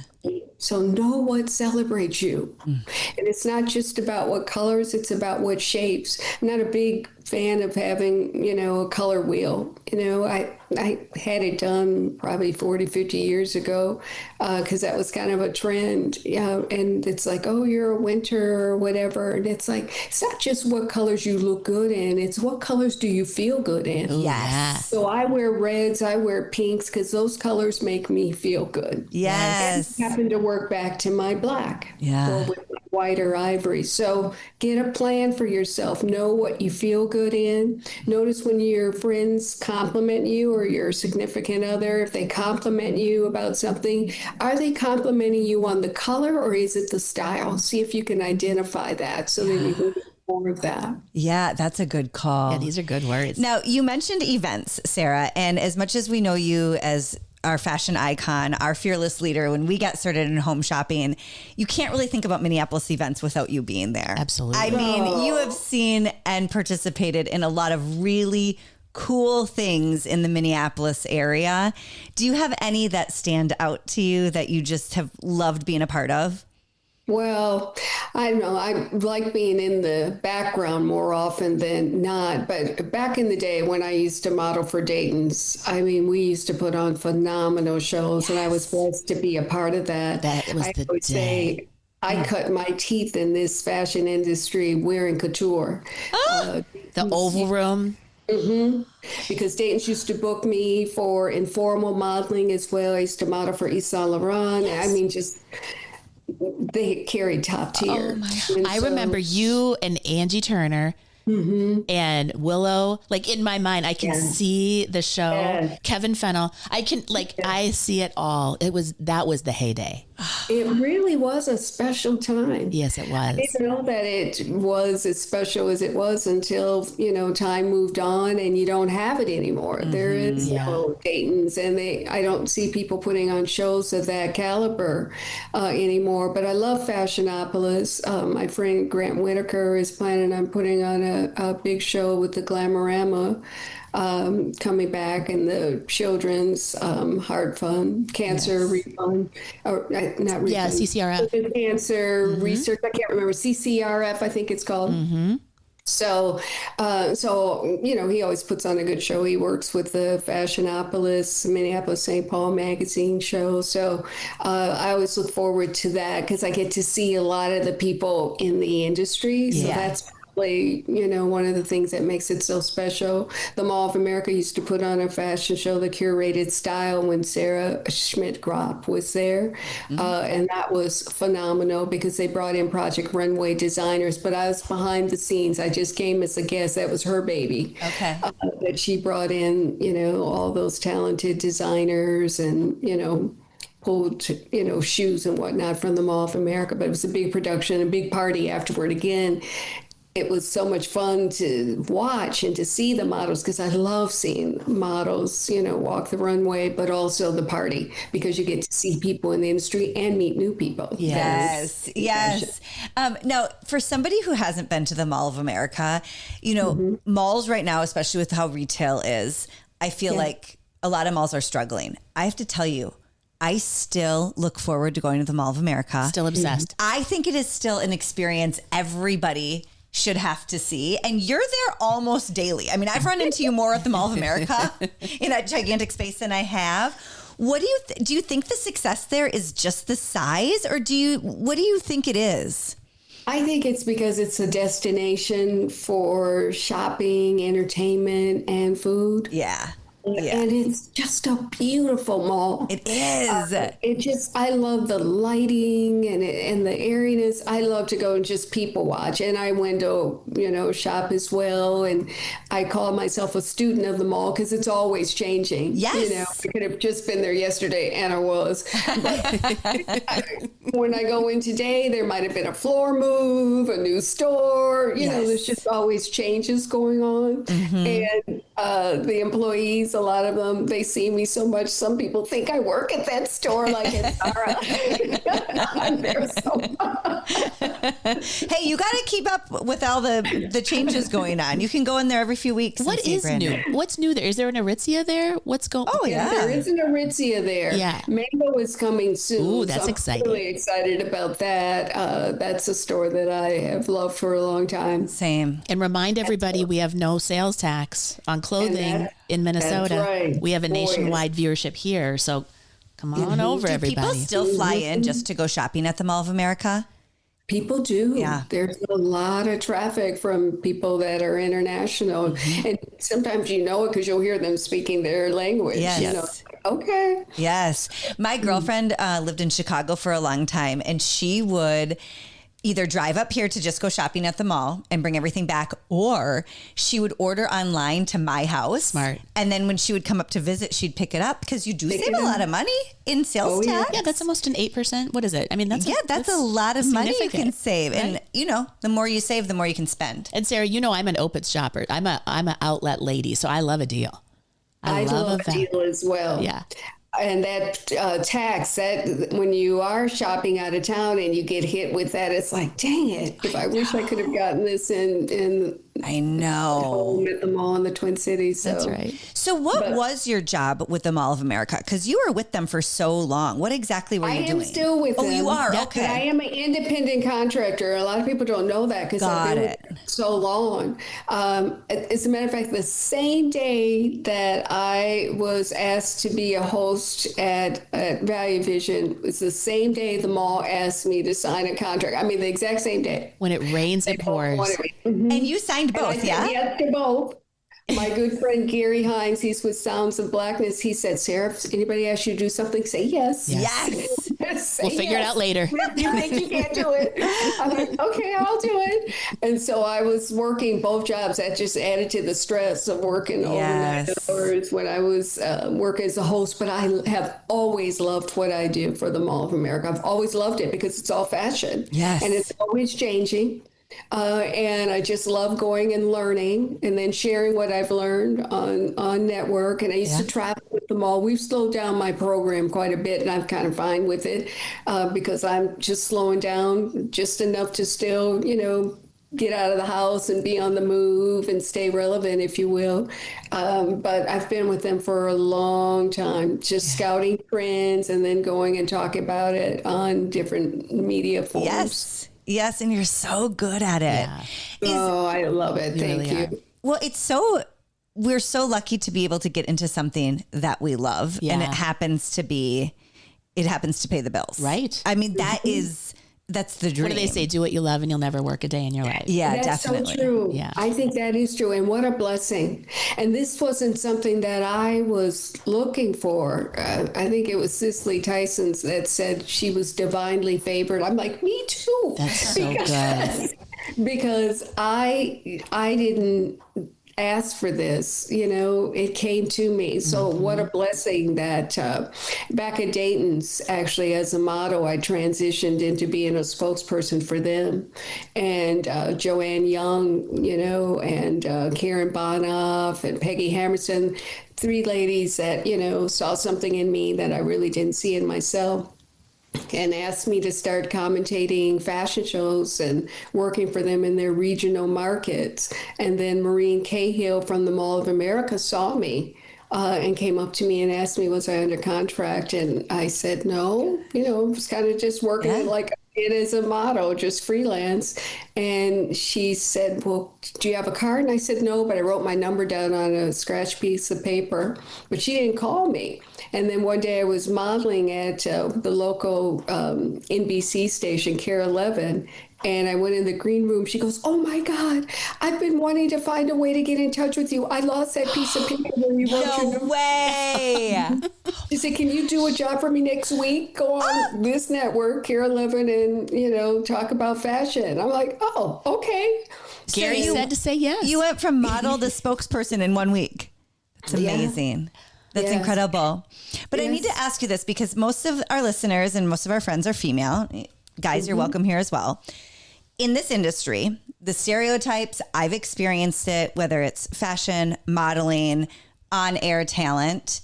So know what celebrates you. And it's not just about what colors, it's about what shapes. I'm not a big fan of having, a color wheel. I had it done probably 40, 50 years ago because that was kind of a trend. And it's like, oh, you're a winter or whatever. And it's like, it's not just what colors you look good in, it's what colors do you feel good in. Yes. So I wear reds, I wear pinks because those colors make me feel good. Yes. And I happen to work back to my black. Yeah. Or with my white or ivory. So get a plan for yourself. Know what you feel good in. Notice when your friends compliment you or your significant other, if they compliment you about something, are they complimenting you on the color or is it the style? See if you can identify that so that you can get more of that. Yeah, that's a good call. Yeah, these are good words. Now, you mentioned events, Sara, and as much as we know you as our fashion icon, our fearless leader, when we got started in home shopping, you can't really think about Minneapolis events without you being there. Absolutely. I mean, you have seen and participated in a lot of really cool things in the Minneapolis area. Do you have any that stand out to you that you just have loved being a part of? Well, I don't know. I like being in the background more often than not. But back in the day when I used to model for Dayton's, we used to put on phenomenal shows, and I was blessed to be a part of that. That was the day. I cut my teeth in this fashion industry wearing couture. The Oval Room. Because Dayton's used to book me for informal modeling as well. I used to model for Yves Saint Laurent. Yes. They carried top tier. I remember you and Angie Turner and Willow. Like in my mind, I can see the show. Yeah. Kevin Fennell. I can I see it all. That was the heyday. It really was a special time. Yes, it was. I didn't know that it was as special as it was until, time moved on and you don't have it anymore. There is no Dayton's, and I don't see people putting on shows of that caliber anymore. But I love Fashionopolis. My friend Grant Whitaker is planning on putting on a big show with the Glamorama coming back, and the children's heart fund, cancer refund, or not refund. Yeah, CCRF. Cancer research. I can't remember. CCRF, I think it's called. So, he always puts on a good show. He works with the Fashionopolis, Minneapolis, St. Paul magazine show. So, I always look forward to that because I get to see a lot of the people in the industry. So that's probably, one of the things that makes it so special. The Mall of America used to put on a fashion show, The Curated Style, when Sarah Schmidt-Gropp was there. And that was phenomenal because they brought in Project Runway designers, but I was behind the scenes. I just came as a guest. That was her baby. Okay. That she brought in, all those talented designers and, pulled, shoes and whatnot from the Mall of America. But it was a big production, a big party afterward. Again, it was so much fun to watch and to see the models because I love seeing models, walk the runway, but also the party because you get to see people in the industry and meet new people. Yes. Now, for somebody who hasn't been to the Mall of America, malls right now, especially with how retail is, I feel like a lot of malls are struggling. I have to tell you, I still look forward to going to the Mall of America. Still obsessed. I think it is still an experience everybody should have to see. And you're there almost daily. I mean, I've run into you more at the Mall of America in a gigantic space than I have. What do you do you think the success there is just the size, or what do you think it is? I think it's because it's a destination for shopping, entertainment, and food. Yeah. And it's just a beautiful mall. It is. I love the lighting and the airiness. I love to go and just people watch. And I window, shop as well. And I call myself a student of the mall because it's always changing. Yes. I could have just been there yesterday, and I was. When I go in today, there might have been a floor move, a new store. There's just always changes going on. And the employees, a lot of them, they see me so much. Some people think I work at that store like it's Sara. I'm there so much. Hey, you got to keep up with all the changes going on. You can go in there every few weeks. What is new? What's new there? Is there an Aritzia there? What's going on? Oh, yeah. There is an Aritzia there. Yeah. Mango is coming soon. Ooh, that's so I'm exciting. really excited about that. That's a store that I have loved for a long time. Same. And remind everybody we have no sales tax on clothing in Minnesota. That's right. We have a nationwide viewership here. So come on over, Do everybody. people still fly in just to go shopping at the Mall of America? People do. Yeah. There's a lot of traffic from people that are international. And sometimes it because you'll hear them speaking their language. Yes. Okay. Yes. My girlfriend lived in Chicago for a long time, and she would either drive up here to just go shopping at the mall and bring everything back, or she would order online to my house. Smart. And then when she would come up to visit, she'd pick it up because you do save a lot of money in sales tax. Yeah, that's almost an 8%. What is it? I mean, that's a lot of money you can save. Right? And the more you save, the more you can spend. And Sarah, I'm an Opitz shopper. I'm an outlet lady, so I love a deal. I love a deal as well. Yeah. And that tax, that when you are shopping out of town and you get hit with that, it's like, dang it! If I wish I could have gotten this in I know. home at the mall in the Twin Cities. So. That's right. So what was your job with the Mall of America? Because you were with them for so long. What exactly were you doing? I am still with them. Oh, you are? Yeah, Okay. but I am an independent contractor. A lot of people don't know that because I've been with them so long. As a matter of fact, the same day that I was asked to be a host at Value Vision was the same day the mall asked me to sign a contract. I mean, the exact same day. When it rains, it pours. And you signed both, I said yes to both. My good friend Gary Hines, he's with Sounds of Blackness. He said, Sarah, if anybody asks you to do something, say yes. Yes. We'll figure it out later. You think you can't do it? I'm like, okay, I'll do it. And so I was working both jobs. That just added to the stress of working overnight hours when I was working as a host. But I have always loved what I do for the Mall of America. I've always loved it because it's all fashion. Yes. And it's always changing. And I just love going and learning and then sharing what I've learned on network. And I used to travel with them all. We've slowed down my program quite a bit, and I'm kind of fine with it because I'm just slowing down just enough to still, get out of the house and be on the move and stay relevant, if you will. But I've been with them for a long time, just scouting trends and then going and talking about it on different media forms. Yes, and you're so good at it. Yeah. I love it. Thank you. Well, we're so lucky to be able to get into something that we love, and it happens to pay the bills. Right. I mean, that's the dream. What do they say? Do what you love and you'll never work a day in your life. Yeah, That's definitely. so true. Yeah. I think that is true. And what a blessing. And this wasn't something that I was looking for. I think it was Cicely Tyson's that said she was divinely favored. I'm like, me too. That's so good. Because I didn't ask for this, it came to me. So what a blessing that back at Dayton's, actually, as a model, I transitioned into being a spokesperson for them. And Joanne Young, and Karen Bonoff and Peggy Hammerson, 3 ladies that, saw something in me that I really didn't see in myself, and asked me to start commentating fashion shows and working for them in their regional markets. And then Maureen Cahill from the Mall of America saw me and came up to me and asked me, was I under contract? And I said, no, I was kind of just working like it as a model, just freelance. And she said, well, do you have a card? And I said, no, but I wrote my number down on a scratch piece of paper. But she didn't call me. And then one day I was modeling at the local NBC station, Care 11, and I went in the green room. She goes, oh my God, I've been wanting to find a way to get in touch with you. I lost that piece of paper when you wrote your number. No way. She said, can you do a job for me next week? Go on this network, Care 11, and, talk about fashion. I'm like, oh, okay. Gary said to say yes. You went from model to spokesperson in 1 week. That's amazing. That's incredible. But I need to ask you this because most of our listeners and most of our friends are female. Guys, you're welcome here as well. In this industry, the stereotypes, I've experienced it, whether it's fashion, modeling, on-air talent.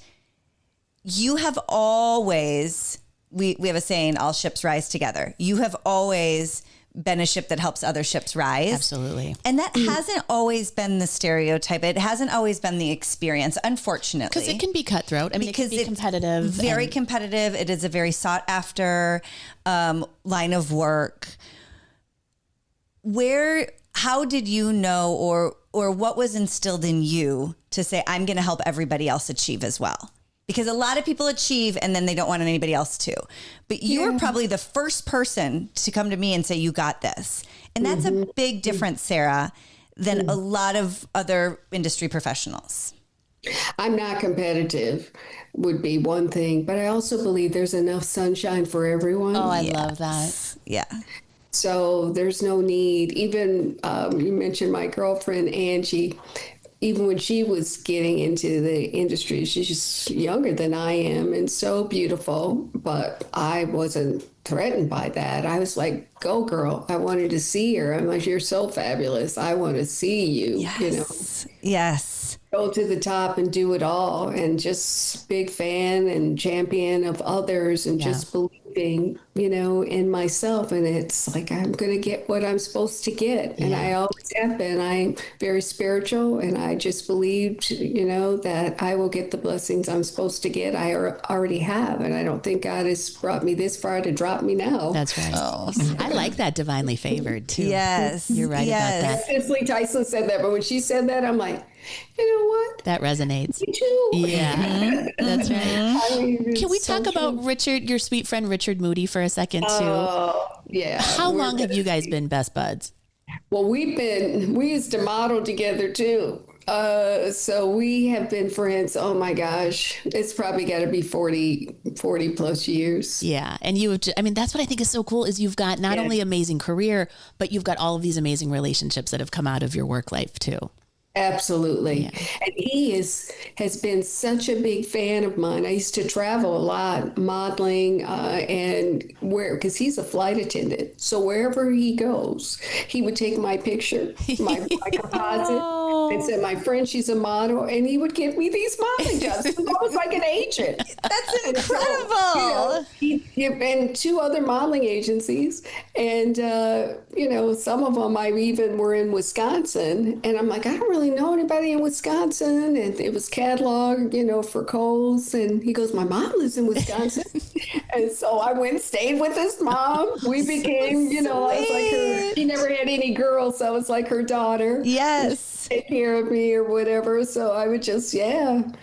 You have always, we have a saying, all ships rise together. You have always been a ship that helps other ships rise. Absolutely. And that hasn't always been the stereotype. It hasn't always been the experience, unfortunately. Because it can be cutthroat. I mean, because it can be competitive. Very competitive. It is a very sought after line of work. How did you know or what was instilled in you to say, I'm going to help everybody else achieve as well? Because a lot of people achieve and then they don't want anybody else to. But you were probably the first person to come to me and say, you got this. And that's a big difference, Sara, than a lot of other industry professionals. I'm not competitive would be one thing, but I also believe there's enough sunshine for everyone. Oh, I love that. Yeah. So there's no need. Even you mentioned my girlfriend, Angie. Even when she was getting into the industry, she's just younger than I am and so beautiful, but I wasn't threatened by that. I was like, go girl. I wanted to see her. I'm like, you're so fabulous. I want to see you, Yes. Go to the top and do it all. And just big fan and champion of others and just believing, in myself. And it's like, I'm going to get what I'm supposed to get. And I always have been. I'm very spiritual and I just believed, that I will get the blessings I'm supposed to get. I already have. And I don't think God has brought me this far to drop me now. That's right. Oh. I like that divinely favored too. Yes. You're right about that. Cicely Tyson said that, but when she said that, I'm like, you know what? That resonates. Me too. Yeah, that's right. Can we talk about Richard, your sweet friend Richard Moody, for a second too? Oh, yeah. How long have you guys been best buds? Well, we used to model together too. So we have been friends. Oh my gosh. It's probably got to be 40 plus years. Yeah. And I mean, that's what I think is so cool is you've got not only amazing career, but you've got all of these amazing relationships that have come out of your work life too. Absolutely. Yeah. And he has been such a big fan of mine. I used to travel a lot modeling because he's a flight attendant. So wherever he goes, he would take my picture, my composite, and said, my friend, she's a model. And he would give me these modeling jobs. I was like an agent. That's incredible. And 2 other modeling agencies. And, some of them I even were in Wisconsin. And I'm like, I don't really know anybody in Wisconsin, and it was catalog, for Kohl's, and he goes, my mom lives in Wisconsin. And so I went and stayed with his mom. We became, I was like her, she never had any girls, so I was like her daughter. Yes. Take care of me or whatever. So I would just, so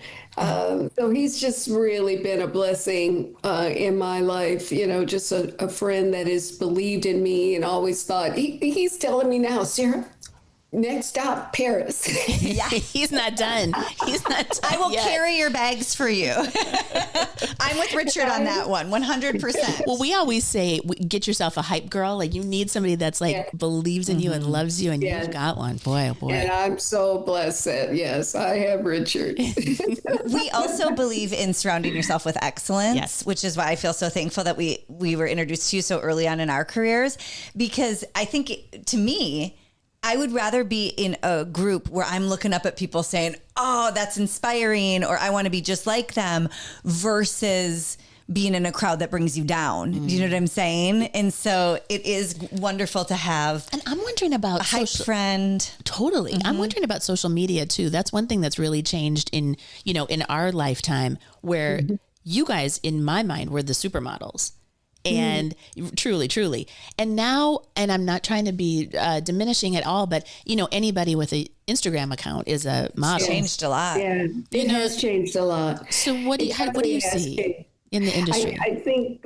he's just really been a blessing in my life, just a friend that has believed in me and always thought, he's telling me now, Sarah, next stop, Paris. Yeah, he's not done. I will carry your bags for you. I'm with Richard on that one, 100%. Well, we always say, get yourself a hype girl. Like, you need somebody that's believes in you and loves you, and you've got one. Boy, oh boy. And I'm so blessed that, yes, I have Richard. We also believe in surrounding yourself with excellence, which is why I feel so thankful that we were introduced to you so early on in our careers, because I think, to me, I would rather be in a group where I'm looking up at people saying, oh, that's inspiring, or I want to be just like them, versus being in a crowd that brings you down. Do you know what I'm saying? And so it is wonderful to have. And I'm wondering about a hype friend. Totally. Mm-hmm. I'm wondering about social media too. That's one thing that's really changed in our lifetime, where you guys, in my mind, were the supermodels. And truly. And now, and I'm not trying to be diminishing at all, but anybody with an Instagram account is a model. It's changed a lot. Yeah, it has changed a lot. So what do you see in the industry? I think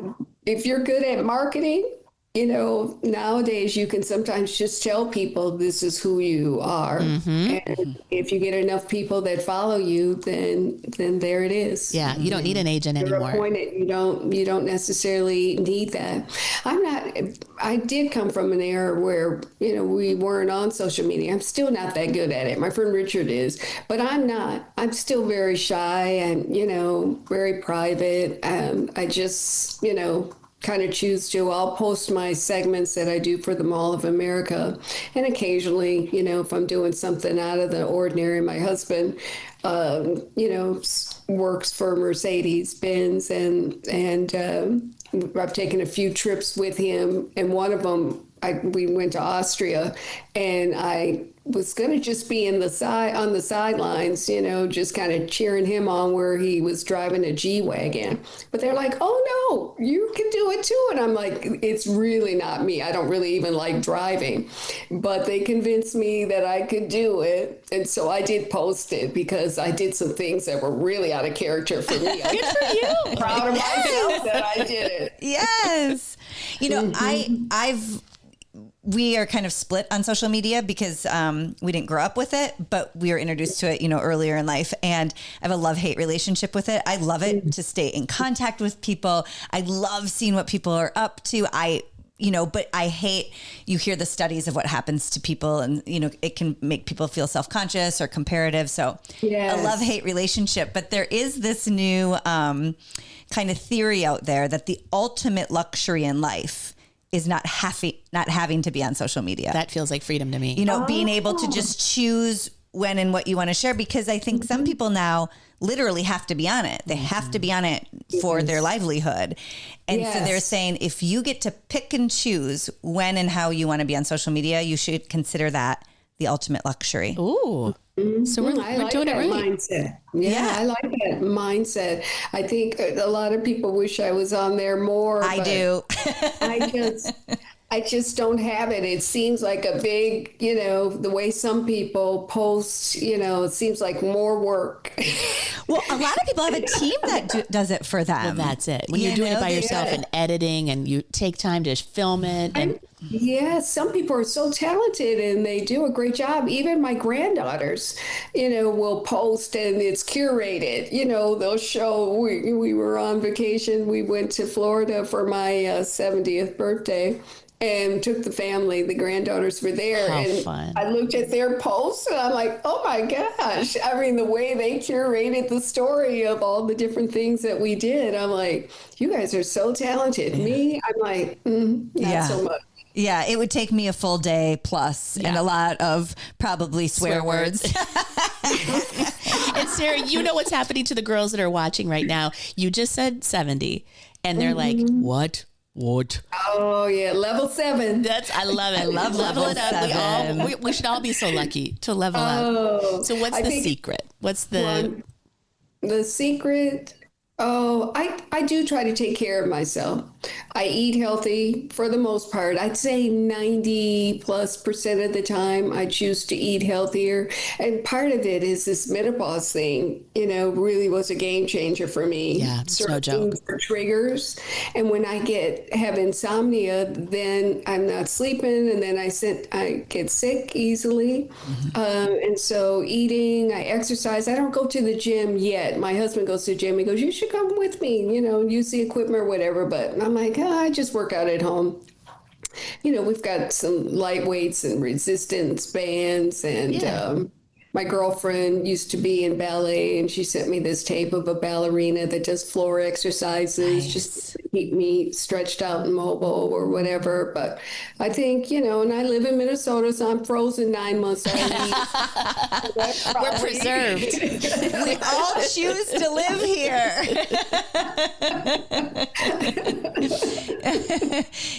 if you're good at marketing, nowadays you can sometimes just tell people this is who you are. And if you get enough people that follow you, then there it is. Yeah, you don't need an agent anymore. You're appointed. You don't necessarily need that. I did come from an era where, we weren't on social media. I'm still not that good at it. My friend Richard is, but I'm not. I'm still very shy and, very private. I just, kind of choose to. I'll post my segments that I do for the Mall of America. And occasionally, if I'm doing something out of the ordinary, my husband, works for Mercedes-Benz and I've taken a few trips with him. And one of them, we went to Austria, and I was going to just be on the sidelines, just kind of cheering him on where he was driving a G-Wagon. But they're like, oh, no, you can do it too. And I'm like, it's really not me. I don't really even like driving. But they convinced me that I could do it. And so I did post it because I did some things that were really out of character for me. Good for you. Proud of myself that I did it. Yes. We are kind of split on social media because we didn't grow up with it, but we were introduced to it, earlier in life. And I have a love-hate relationship with it. I love it to stay in contact with people. I love seeing what people are up to. But I hate, you hear the studies of what happens to people, and, it can make people feel self-conscious or comparative. So a love-hate relationship. But there is this new kind of theory out there that the ultimate luxury in life is not having to be on social media. That feels like freedom to me. Being able to just choose when and what you want to share, because I think some people now literally have to be on it. They have to be on it for their livelihood. And so they're saying, if you get to pick and choose when and how you want to be on social media, you should consider that the ultimate luxury. Ooh. So we're like doing it right. Mindset. Yeah, I like that mindset. I think a lot of people wish I was on there more. I do. I just don't have it. It seems like a big, the way some people post, it seems like more work. Well, a lot of people have a team that does it for them. Well, that's it. When you're doing it by yourself and editing, and you take time to film it. Yeah, some people are so talented and they do a great job. Even my granddaughters, will post and it's curated. They'll show we were on vacation. We went to Florida for my 70th birthday and took the family. The granddaughters were there. How And fun. I looked at their posts and I'm like, oh my gosh. I mean, the way they curated the story of all the different things that we did, I'm like, you guys are so talented. Me, I'm like, not so much. Yeah, it would take me a full day plus and a lot of probably swear words. And Sarah, you know what's happening to the girls that are watching right now. You just said 70 and they're like, what? Oh yeah, level 7. I love it. I love level it up. 7. We should all be so lucky to level up. So what's the secret? What's the secret? Oh, I do try to take care of myself. I eat healthy for the most part. I'd say 90+% of the time I choose to eat healthier. And part of it is this menopause thing, really was a game changer for me. Yeah, it's no Certain joke. things are triggers. And when I have insomnia, then I'm not sleeping and then I get sick easily. And so eating, I exercise. I don't go to the gym yet. My husband goes to the gym. He goes, you should come with me, use the equipment or whatever. But I'm like, I just work out at home. We've got some light weights and resistance bands. And my girlfriend used to be in ballet and she sent me this tape of a ballerina that does floor exercises just to keep me stretched out and mobile or whatever. But I think, and I live in Minnesota, so I'm frozen 9 months out of the year. We're preserved. We all choose to live here.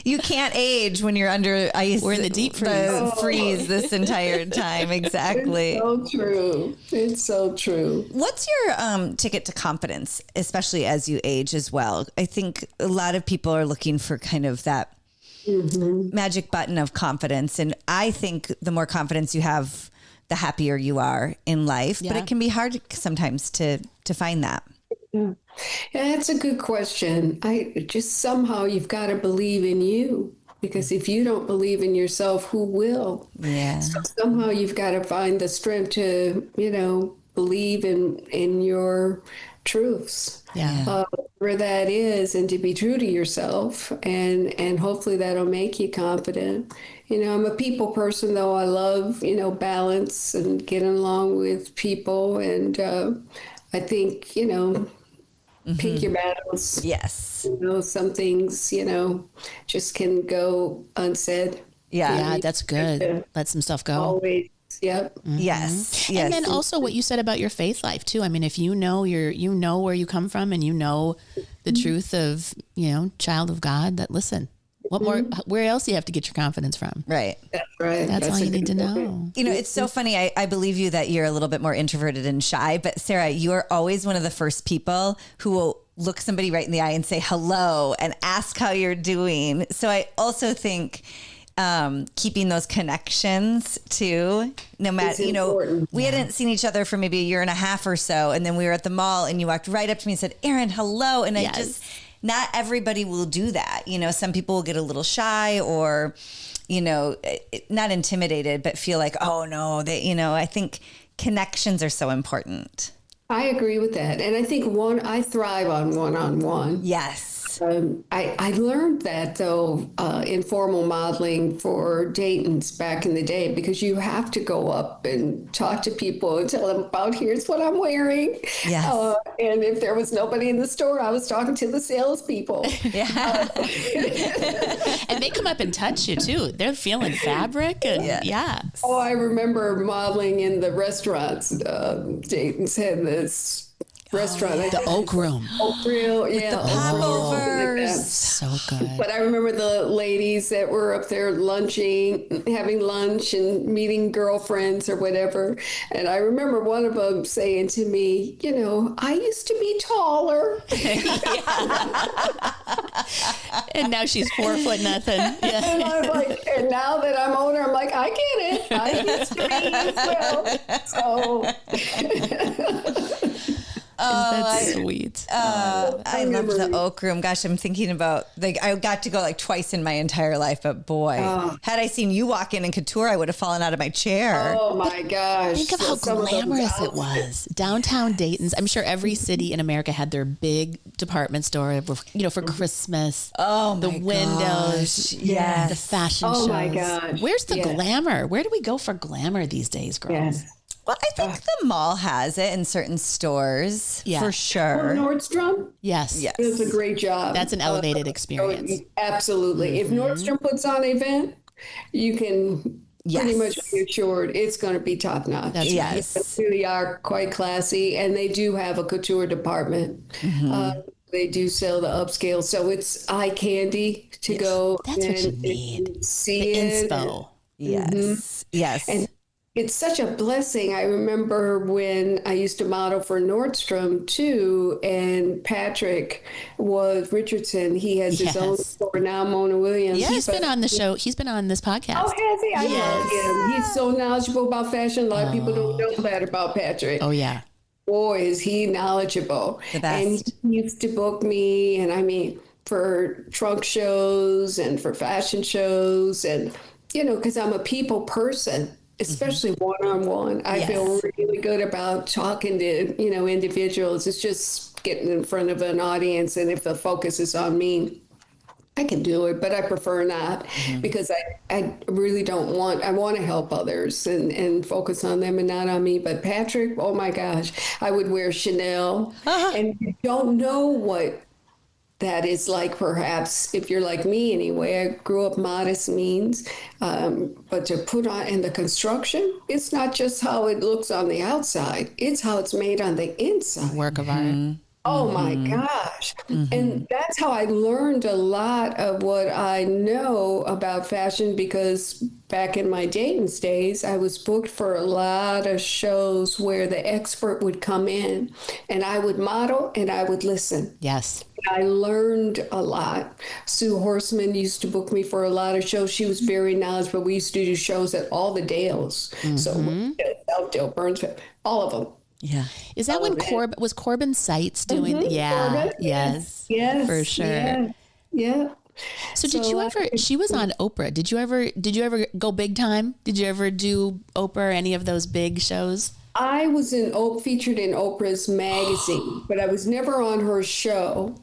You can't age when you're under ice. We're in the deep freeze. Freeze this entire time. Exactly. It's so true. What's your ticket to confidence, especially as you age as well? I think a lot of people are looking for kind of that magic button of confidence. And I think the more confidence you have, the happier you are in life. But it can be hard sometimes to find that. Yeah, that's a good question. Somehow you've got to believe in you. Because if you don't believe in yourself, who will? Yeah. So somehow you've got to find the strength to, believe in your truths. Yeah. Where that is, and to be true to yourself, and hopefully that'll make you confident. I'm a people person, though. I love, balance and getting along with people, and I think, pick your battles. Yes. Some things, just can go unsaid. Yeah. Yeah, that's good. Let some stuff go. Always. Yep. Yes. And then also what you said about your faith life too. I mean, if you know where you come from and you know the truth of, child of God, that listen, what more, where else do you have to get your confidence from? Right. That's right. That's all a you need to good point. know. It's so funny. I believe you that you're a little bit more introverted and shy, but Sarah, you are always one of the first people who will look somebody right in the eye and say hello and ask how you're doing. So I also think keeping those connections too, no matter, we hadn't seen each other for maybe a year and a half or so. And then we were at the mall and you walked right up to me and said, Erin, hello. And not everybody will do that. Some people will get a little shy or, not intimidated, but feel like, oh no, I think connections are so important. I agree with that. And I think I thrive on one-on-one. Yes. I learned that, though, in formal modeling for Dayton's back in the day, because you have to go up and talk to people and tell them about, here's what I'm wearing. Yes. And if there was nobody in the store, I was talking to the salespeople. Yeah. And they come up and touch you too. They're feeling fabric. And yeah. Oh, I remember modeling in the restaurants. Dayton's had this restaurant. The Oak Room. Oak Grill, yeah. The popovers. So good. But I remember the ladies that were up there having lunch and meeting girlfriends or whatever. And I remember one of them saying to me, I used to be taller. And now she's 4 foot nothing. Yeah. And I'm like, and now that I'm older, I'm like, I get it. I used to be as well. So. That's sweet. I love the Oak Room. Gosh, I'm thinking about, like, I got to go like twice in my entire life, but boy, had I seen you walk in couture, I would have fallen out of my chair. Oh my gosh. Think of how Some of those glamorous it outfits. was. Downtown Dayton's. I'm sure every city in America had their big department store, for Christmas. Oh my the windows, gosh. Yes. the fashion Oh shows. my gosh. Where's the Yes. glamour? Where do we go for glamour these days, girls? Yes. Well, I think the mall has it in certain stores Yeah. for Or sure. Nordstrom Yes. Yes. does a great job. That's an elevated experience. Absolutely. If Nordstrom puts on an event, you can pretty much be assured it's going to be top notch. That's right. Yes. They really are quite classy, and they do have a couture department. They do sell the upscale, so it's eye candy to go. That's what you and need. See The it. inspo. Yes. Yes. And it's such a blessing. I remember when I used to model for Nordstrom too, and Patrick was Richardson. He has his own Yes. store now, Mona Williams. He's But- been on the show. He's been on this podcast. Oh, has he? I love him. He's so knowledgeable about fashion. A lot of people don't know that about Patrick. Oh, yeah. Boy, is he knowledgeable. The best. And he used to book me, and I mean, for trunk shows and for fashion shows, and, because I'm a people person, especially one-on-one. I feel really good about talking to, individuals. It's just getting in front of an audience, and if the focus is on me, I can do it, but I prefer not because I really don't want, I want to help others and focus on them and not on me. But Patrick, oh my gosh, I would wear Chanel and you don't know what that is like, perhaps, if you're like me anyway. I grew up modest means, but to put on, and the construction, it's not just how it looks on the outside, it's how it's made on the inside. Work of art. Oh my gosh. And that's how I learned a lot of what I know about fashion, because back in my Dayton's days, I was booked for a lot of shows where the expert would come in and I would model and I would listen. Yes. I learned a lot. Sue Horseman used to book me for a lot of shows. She was very knowledgeable. We used to do shows at all the Dales. So Southdale, Burnsville, all of them. Yeah. Is that when Corbin Seitz doing? Yeah. Corbin, Yes. Yes. For sure. Yeah. So did you ever? She was on Oprah. Did you ever go big time? Did you ever do Oprah or any of those big shows? I was featured in Oprah's magazine, but I was never on her show.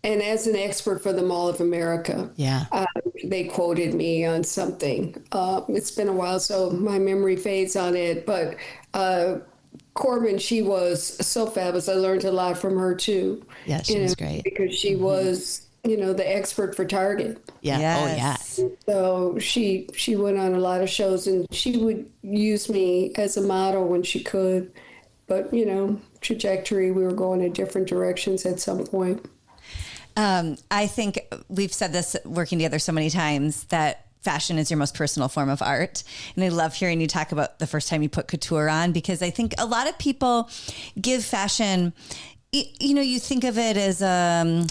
And as an expert for the Mall of America, they quoted me on something. It's been a while, so my memory fades on it. But Corbin, she was so fabulous. I learned a lot from her too. Yeah, she was great. Because she was, the expert for Target. Yeah. Yes. Oh, yeah. So she went on a lot of shows, and she would use me as a model when she could. But, trajectory, we were going in different directions at some point. I think we've said this working together so many times, that fashion is your most personal form of art. And I love hearing you talk about the first time you put couture on, because I think a lot of people give fashion, you think of it as a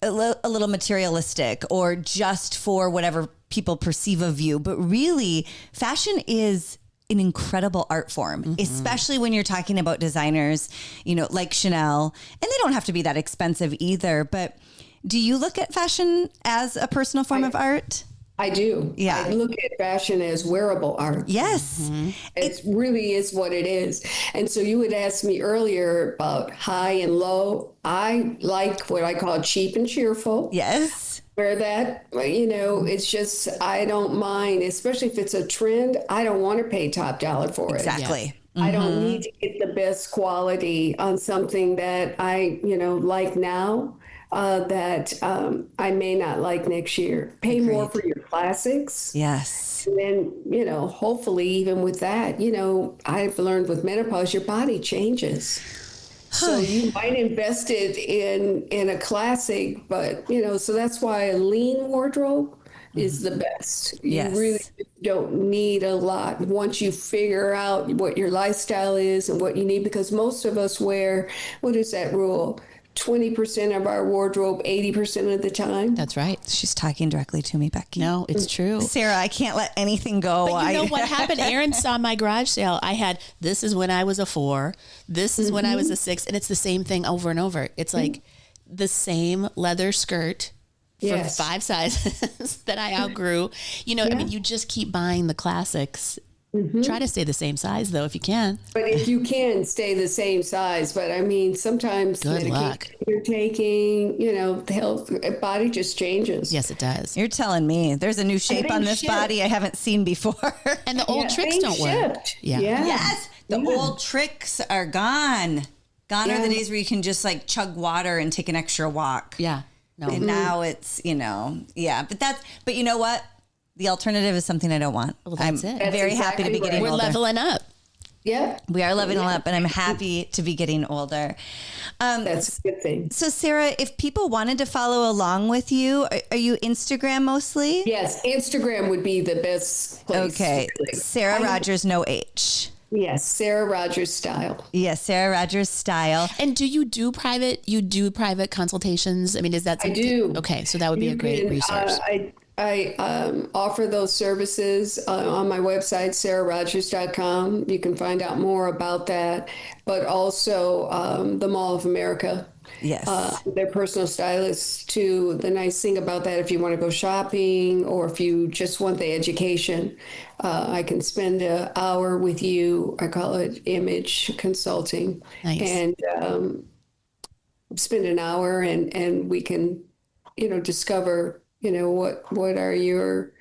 little materialistic or just for whatever people perceive of you. But really, fashion is an incredible art form, especially when you're talking about designers, like Chanel. And they don't have to be that expensive either. But do you look at fashion as a personal form of art? I do. Yeah. I look at fashion as wearable art. Yes. It really is what it is. And so you had asked me earlier about high and low. I like what I call cheap and cheerful. Yes. Where that, it's just, I don't mind, especially if it's a trend. I don't want to pay top dollar for it. Exactly. I don't need to get the best quality on something that I, like now. That I may not like next year. Pay more for your classics. Yes. And then, hopefully even with that, I've learned with menopause, your body changes. So you might invest it in a classic, but, so that's why a lean wardrobe is the best. Yes. You really don't need a lot once you figure out what your lifestyle is and what you need, because most of us wear, what is that rule? 20% of our wardrobe 80% of the time. That's right. She's talking directly to me, Becky. No, it's true. Sarah, I can't let anything go. But you know what happened? Aaron saw my garage sale. I had, this is when I was a 4. This is when I was a 6. And it's the same thing over and over. It's like the same leather skirt from 5 sizes that I outgrew. You know, I mean, you just keep buying the classics. Try to stay the same size, though, if you can. But if you can, stay the same size. But I mean, sometimes Good luck. you're taking, you know, the health body just changes. Yes, it does. You're telling me there's a new shape on this body I haven't seen before. And the old tricks don't work. Yeah. Yes. The old tricks are gone. Gone are the days where you can just like chug water and take an extra walk. Yeah. No. And now it's, you know, but you know what? The alternative is something I don't want. Well, that's it. I'm very happy to be getting We're older. leveling up. Yeah. We are leveling up, and I'm happy to be getting older. That's a good thing. So, Sarah, if people wanted to follow along with you, are you Instagram mostly? Yes, Instagram would be the best place. Okay. Really. Sarah Rogers, no H. Yes, Sara Rogers style. Yes, Sara Rogers style. And do you do private consultations? I mean, is that something? I do. Okay, so that would be a great resource. I offer those services on my website, sararogers.com. You can find out more about that. But also the Mall of America. Yes. They're personal stylists too. The nice thing about that, if you want to go shopping or if you just want the education, I can spend an hour with you. I call it image consulting. Nice. And spend an hour and we can, you know, discover, you know, what are your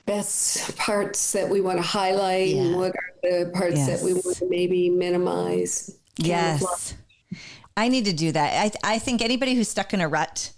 best parts that we want to highlight and what are the parts that we want to maybe minimize. Yes. I need to do that. I think anybody who's stuck in a rut,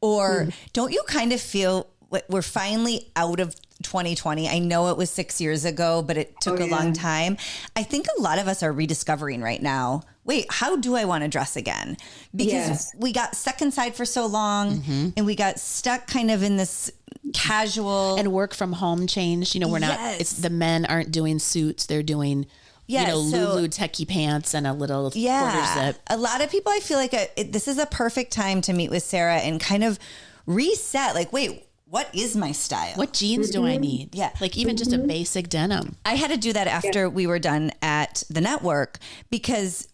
or don't you kind of feel we're finally out of 2020? I know it was 6 years ago, but it took a long time. I think a lot of us are rediscovering right now. Wait, how do I want to dress again? Because we got stuck inside for so long and we got stuck kind of in this casual and work from home changed. You know, we're not, it's the men aren't doing suits. They're doing, you know, Lulu techie pants and a little quarter zip. A lot of people, I feel like this is a perfect time to meet with Sarah and kind of reset. Like, wait, what is my style? What jeans do I need? Yeah. Like even just a basic denim. I had to do that after we were done at the network because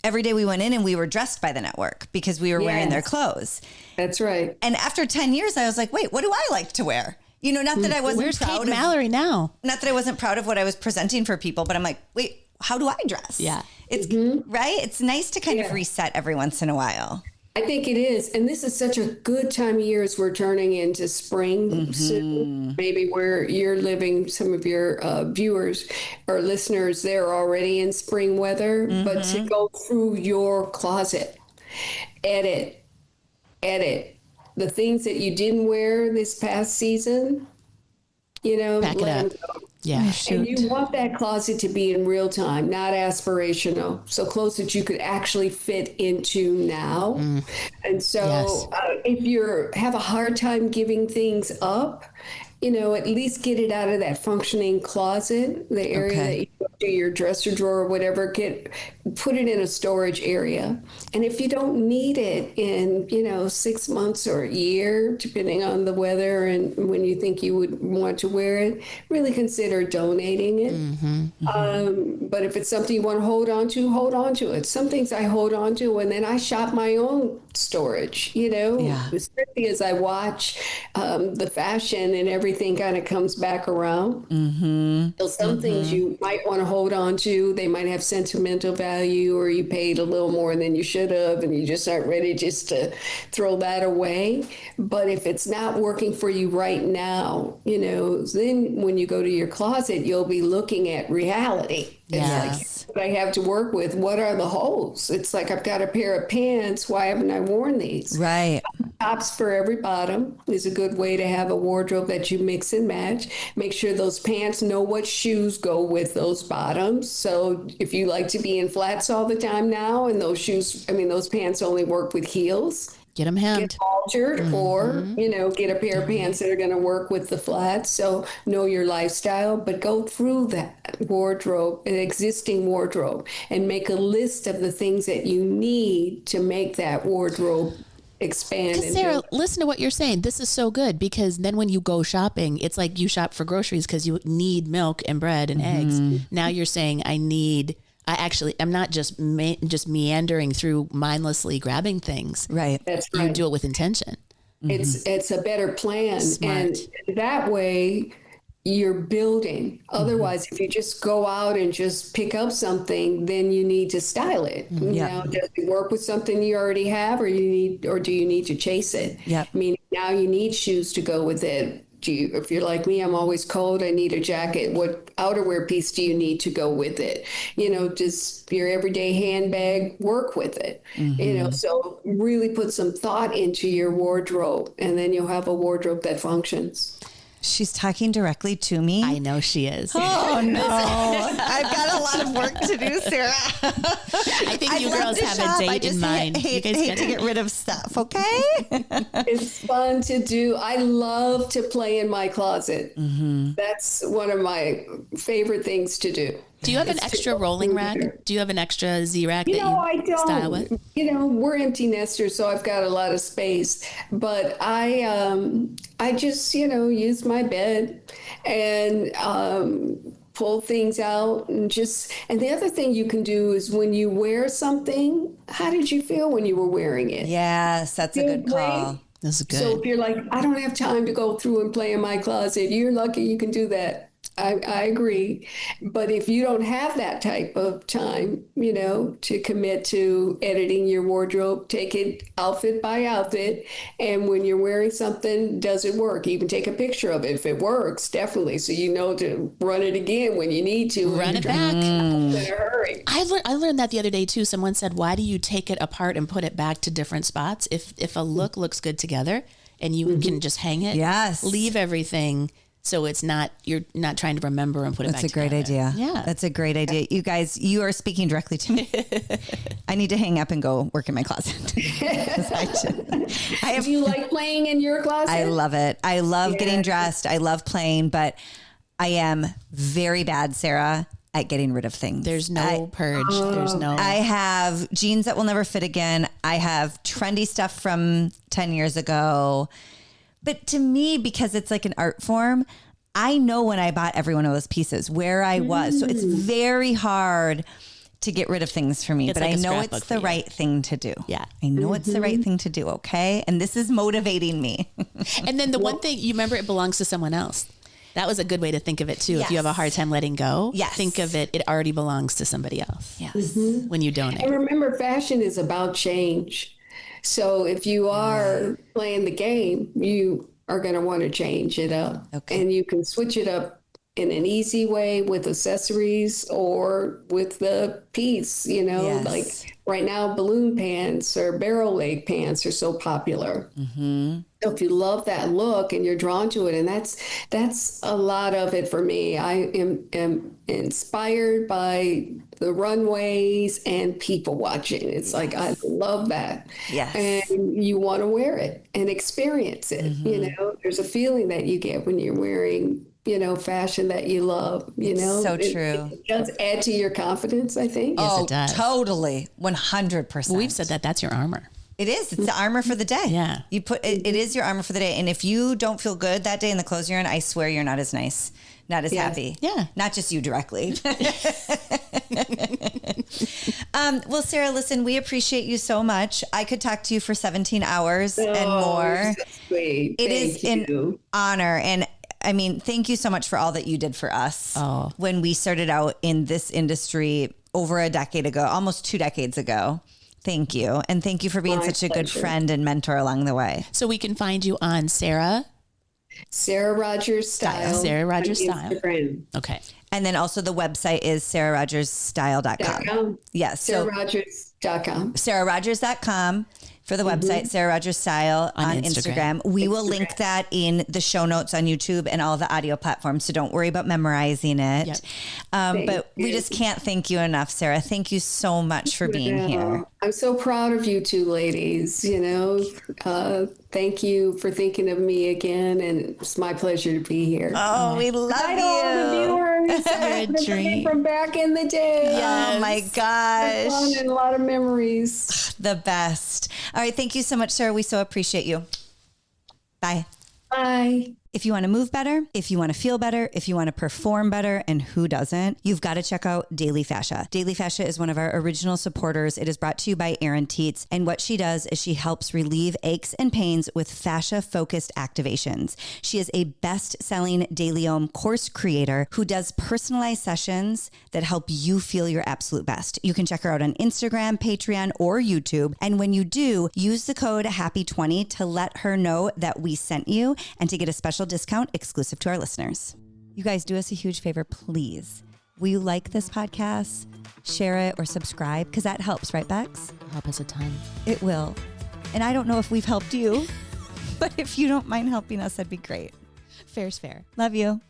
every day we went in and we were dressed by the network because we were wearing their clothes. That's right. And after 10 years, I was like, wait, what do I like to wear? You know, not that I wasn't Where's proud Kate Mallory now? Not that I wasn't proud of what I was presenting for people, but I'm like, wait, how do I dress? Yeah. It's right. It's nice to kind of reset every once in a while. I think it is. And this is such a good time of year as we're turning into spring soon. Maybe where you're living, some of your viewers or listeners, they're already in spring weather. But to go through your closet, edit the things that you didn't wear this past season, you know, Pack it up. Yeah. And you want that closet to be in real time, not aspirational, so close that you could actually fit into now. And so if you have a hard time giving things up, you know, at least get it out of that functioning closet, the area that you go to, your dresser drawer or whatever, put it in a storage area. And if you don't need it in, you know, 6 months or a year, depending on the weather and when you think you would want to wear it, really consider donating it. But if it's something you want to hold on to it. Some things I hold on to and then I shop my own storage, you know, especially as I watch the fashion and everything kind of comes back around. So some things you might want to hold on to, they might have sentimental value or you paid a little more than you should have and you just aren't ready just to throw that away. But if it's not working for you right now, you know, then when you go to your closet, you'll be looking at reality. It's like, what I have to work with, what are the holes? It's like, I've got a pair of pants. Why haven't I worn these? Right. Tops for every bottom is a good way to have a wardrobe that you mix and match. Make sure those pants know what shoes go with those bottoms. So if you like to be in flats all the time now and those shoes, I mean, those pants only work with heels. Get them hemmed. Get all altered or, get a pair of pants that are going to work with the flats. So know your lifestyle, but go through that wardrobe, an existing wardrobe, and make a list of the things that you need to make that wardrobe expand. Because Sarah, listen to what you're saying. This is so good, because then when you go shopping, it's like you shop for groceries because you need milk and bread and eggs. Now you're saying I'm not just meandering through mindlessly grabbing things. Right. That's You right. do it with intention. It's a better plan. Smart. And that way you're building. Otherwise, if you just go out and just pick up something, then you need to style it. Now, does it work with something you already have, or do you need to chase it? Yep. I mean, now you need shoes to go with it. If you're like me, I'm always cold, I need a jacket. What outerwear piece do you need to go with it? Just your everyday handbag, work with it. So really put some thought into your wardrobe, and then you'll have a wardrobe that functions. She's talking directly to me. I know she is. Oh no, I've got a lot of work to do, Sarah. I think I'd you love girls to have shop. a I date just in mind. hate You guys to get rid of stuff, okay? It's fun to do. I love to play in my closet. That's one of my favorite things to do. Do you have an extra rolling rack? Do you have an extra Z rack that I you style with? don't. We're empty nesters, so I've got a lot of space. But I just, use my bed and pull things out and the other thing you can do is when you wear something, how did you feel when you were wearing it? Yes, that's a good call. This is good. So if you're like, I don't have time to go through and play in my closet, you're lucky you can do that. I agree. But if you don't have that type of time, to commit to editing your wardrobe, take it outfit by outfit. And when you're wearing something, does it work? Even take a picture of it. If it works, definitely. So to run it again when you need to. Run it back. In a hurry. I learned that the other day too. Someone said, why do you take it apart and put it back to different spots? If a look looks good together and you can just hang it, Yes. leave everything. So you're not trying to remember and put it back That's a great together. idea. Yeah. That's a great idea. You guys, you are speaking directly to me. I need to hang up and go work in my closet. Do you like playing in your closet? I love it. I love getting dressed. I love playing, but I am very bad, Sarah, at getting rid of things. There's no purge. There's no. I have jeans that will never fit again. I have trendy stuff from 10 years ago. But to me, because it's like an art form, I know when I bought every one of those pieces where I was. So it's very hard to get rid of things for me, It's but like I a know scrapbook it's for the you. right thing to do. Yeah. I know it's the right thing to do. Okay. And this is motivating me. And then the one thing, you remember, it belongs to someone else. That was a good way to think of it too. If you have a hard time letting go, think of it. It already belongs to somebody else. Yes. When you donate. And remember, fashion is about change. So if you are playing the game, you are going to want to change it up. Okay. And you can switch it up in an easy way with accessories or with the piece, Yes. like right now, balloon pants or barrel leg pants are so popular. So if you love that look and you're drawn to it, and that's a lot of it for me. I am inspired by the runways and people watching. It's like, I love that. Yes. And you want to wear it and experience it. There's a feeling that you get when you're wearing, fashion that you love, So It- true. It does add to your confidence, I think. Yes, it does. Totally. 100%. Well, we've said that's your armor. It is. It's the armor for the day. Yeah. You put it is your armor for the day. And if you don't feel good that day in the clothes you're in, I swear you're not as nice, not as happy. Yeah. Not just you directly. Well, Sarah, listen, we appreciate you so much. I could talk to you for 17 hours and more. You're so sweet. It is Thank an you. honor. And I mean, thank you so much for all that you did for us when we started out in this industry over a decade ago, almost 2 decades ago. Thank you. And thank you for being My such a good pleasure. friend and mentor along the way. So we can find you on Sara Rogers Style. Sara Rogers on Style. Instagram. Okay. And then also the website is sararogersstyle.com. .com. Yes. So SaraRogers.com. saraRogers.com. for the website, Sara Rogers Style on Instagram. Instagram. We will link that in the show notes on YouTube and all the audio platforms. So don't worry about memorizing it. Yep. But we just can't thank you enough, Sara. Thank you so much for being here. I'm so proud of you two ladies, you know. Thank you for thinking of me again, and it's my pleasure to be here. Oh, we love I you. know all the viewers. You're a dream. From back in the day. Oh my gosh. Fun and a lot of memories. The best. All right. Thank you so much, Sara. We so appreciate you. Bye. Bye. If you want to move better, if you want to feel better, if you want to perform better, and who doesn't, you've got to check out Daily Fascia. Daily Fascia is one of our original supporters. It is brought to you by Erin Teets. And what she does is she helps relieve aches and pains with fascia-focused activations. She is a best-selling DailyOM course creator who does personalized sessions that help you feel your absolute best. You can check her out on Instagram, Patreon, or YouTube. And when you do, use the code HAPPY20 to let her know that we sent you and to get a special discount exclusive to our listeners. You guys, do us a huge favor, please. Will you like this podcast, share it, or subscribe? Because that helps, right, Bex? Help us a ton. It will. And I don't know if we've helped you, but if you don't mind helping us, that'd be great. Fair's fair. Love you.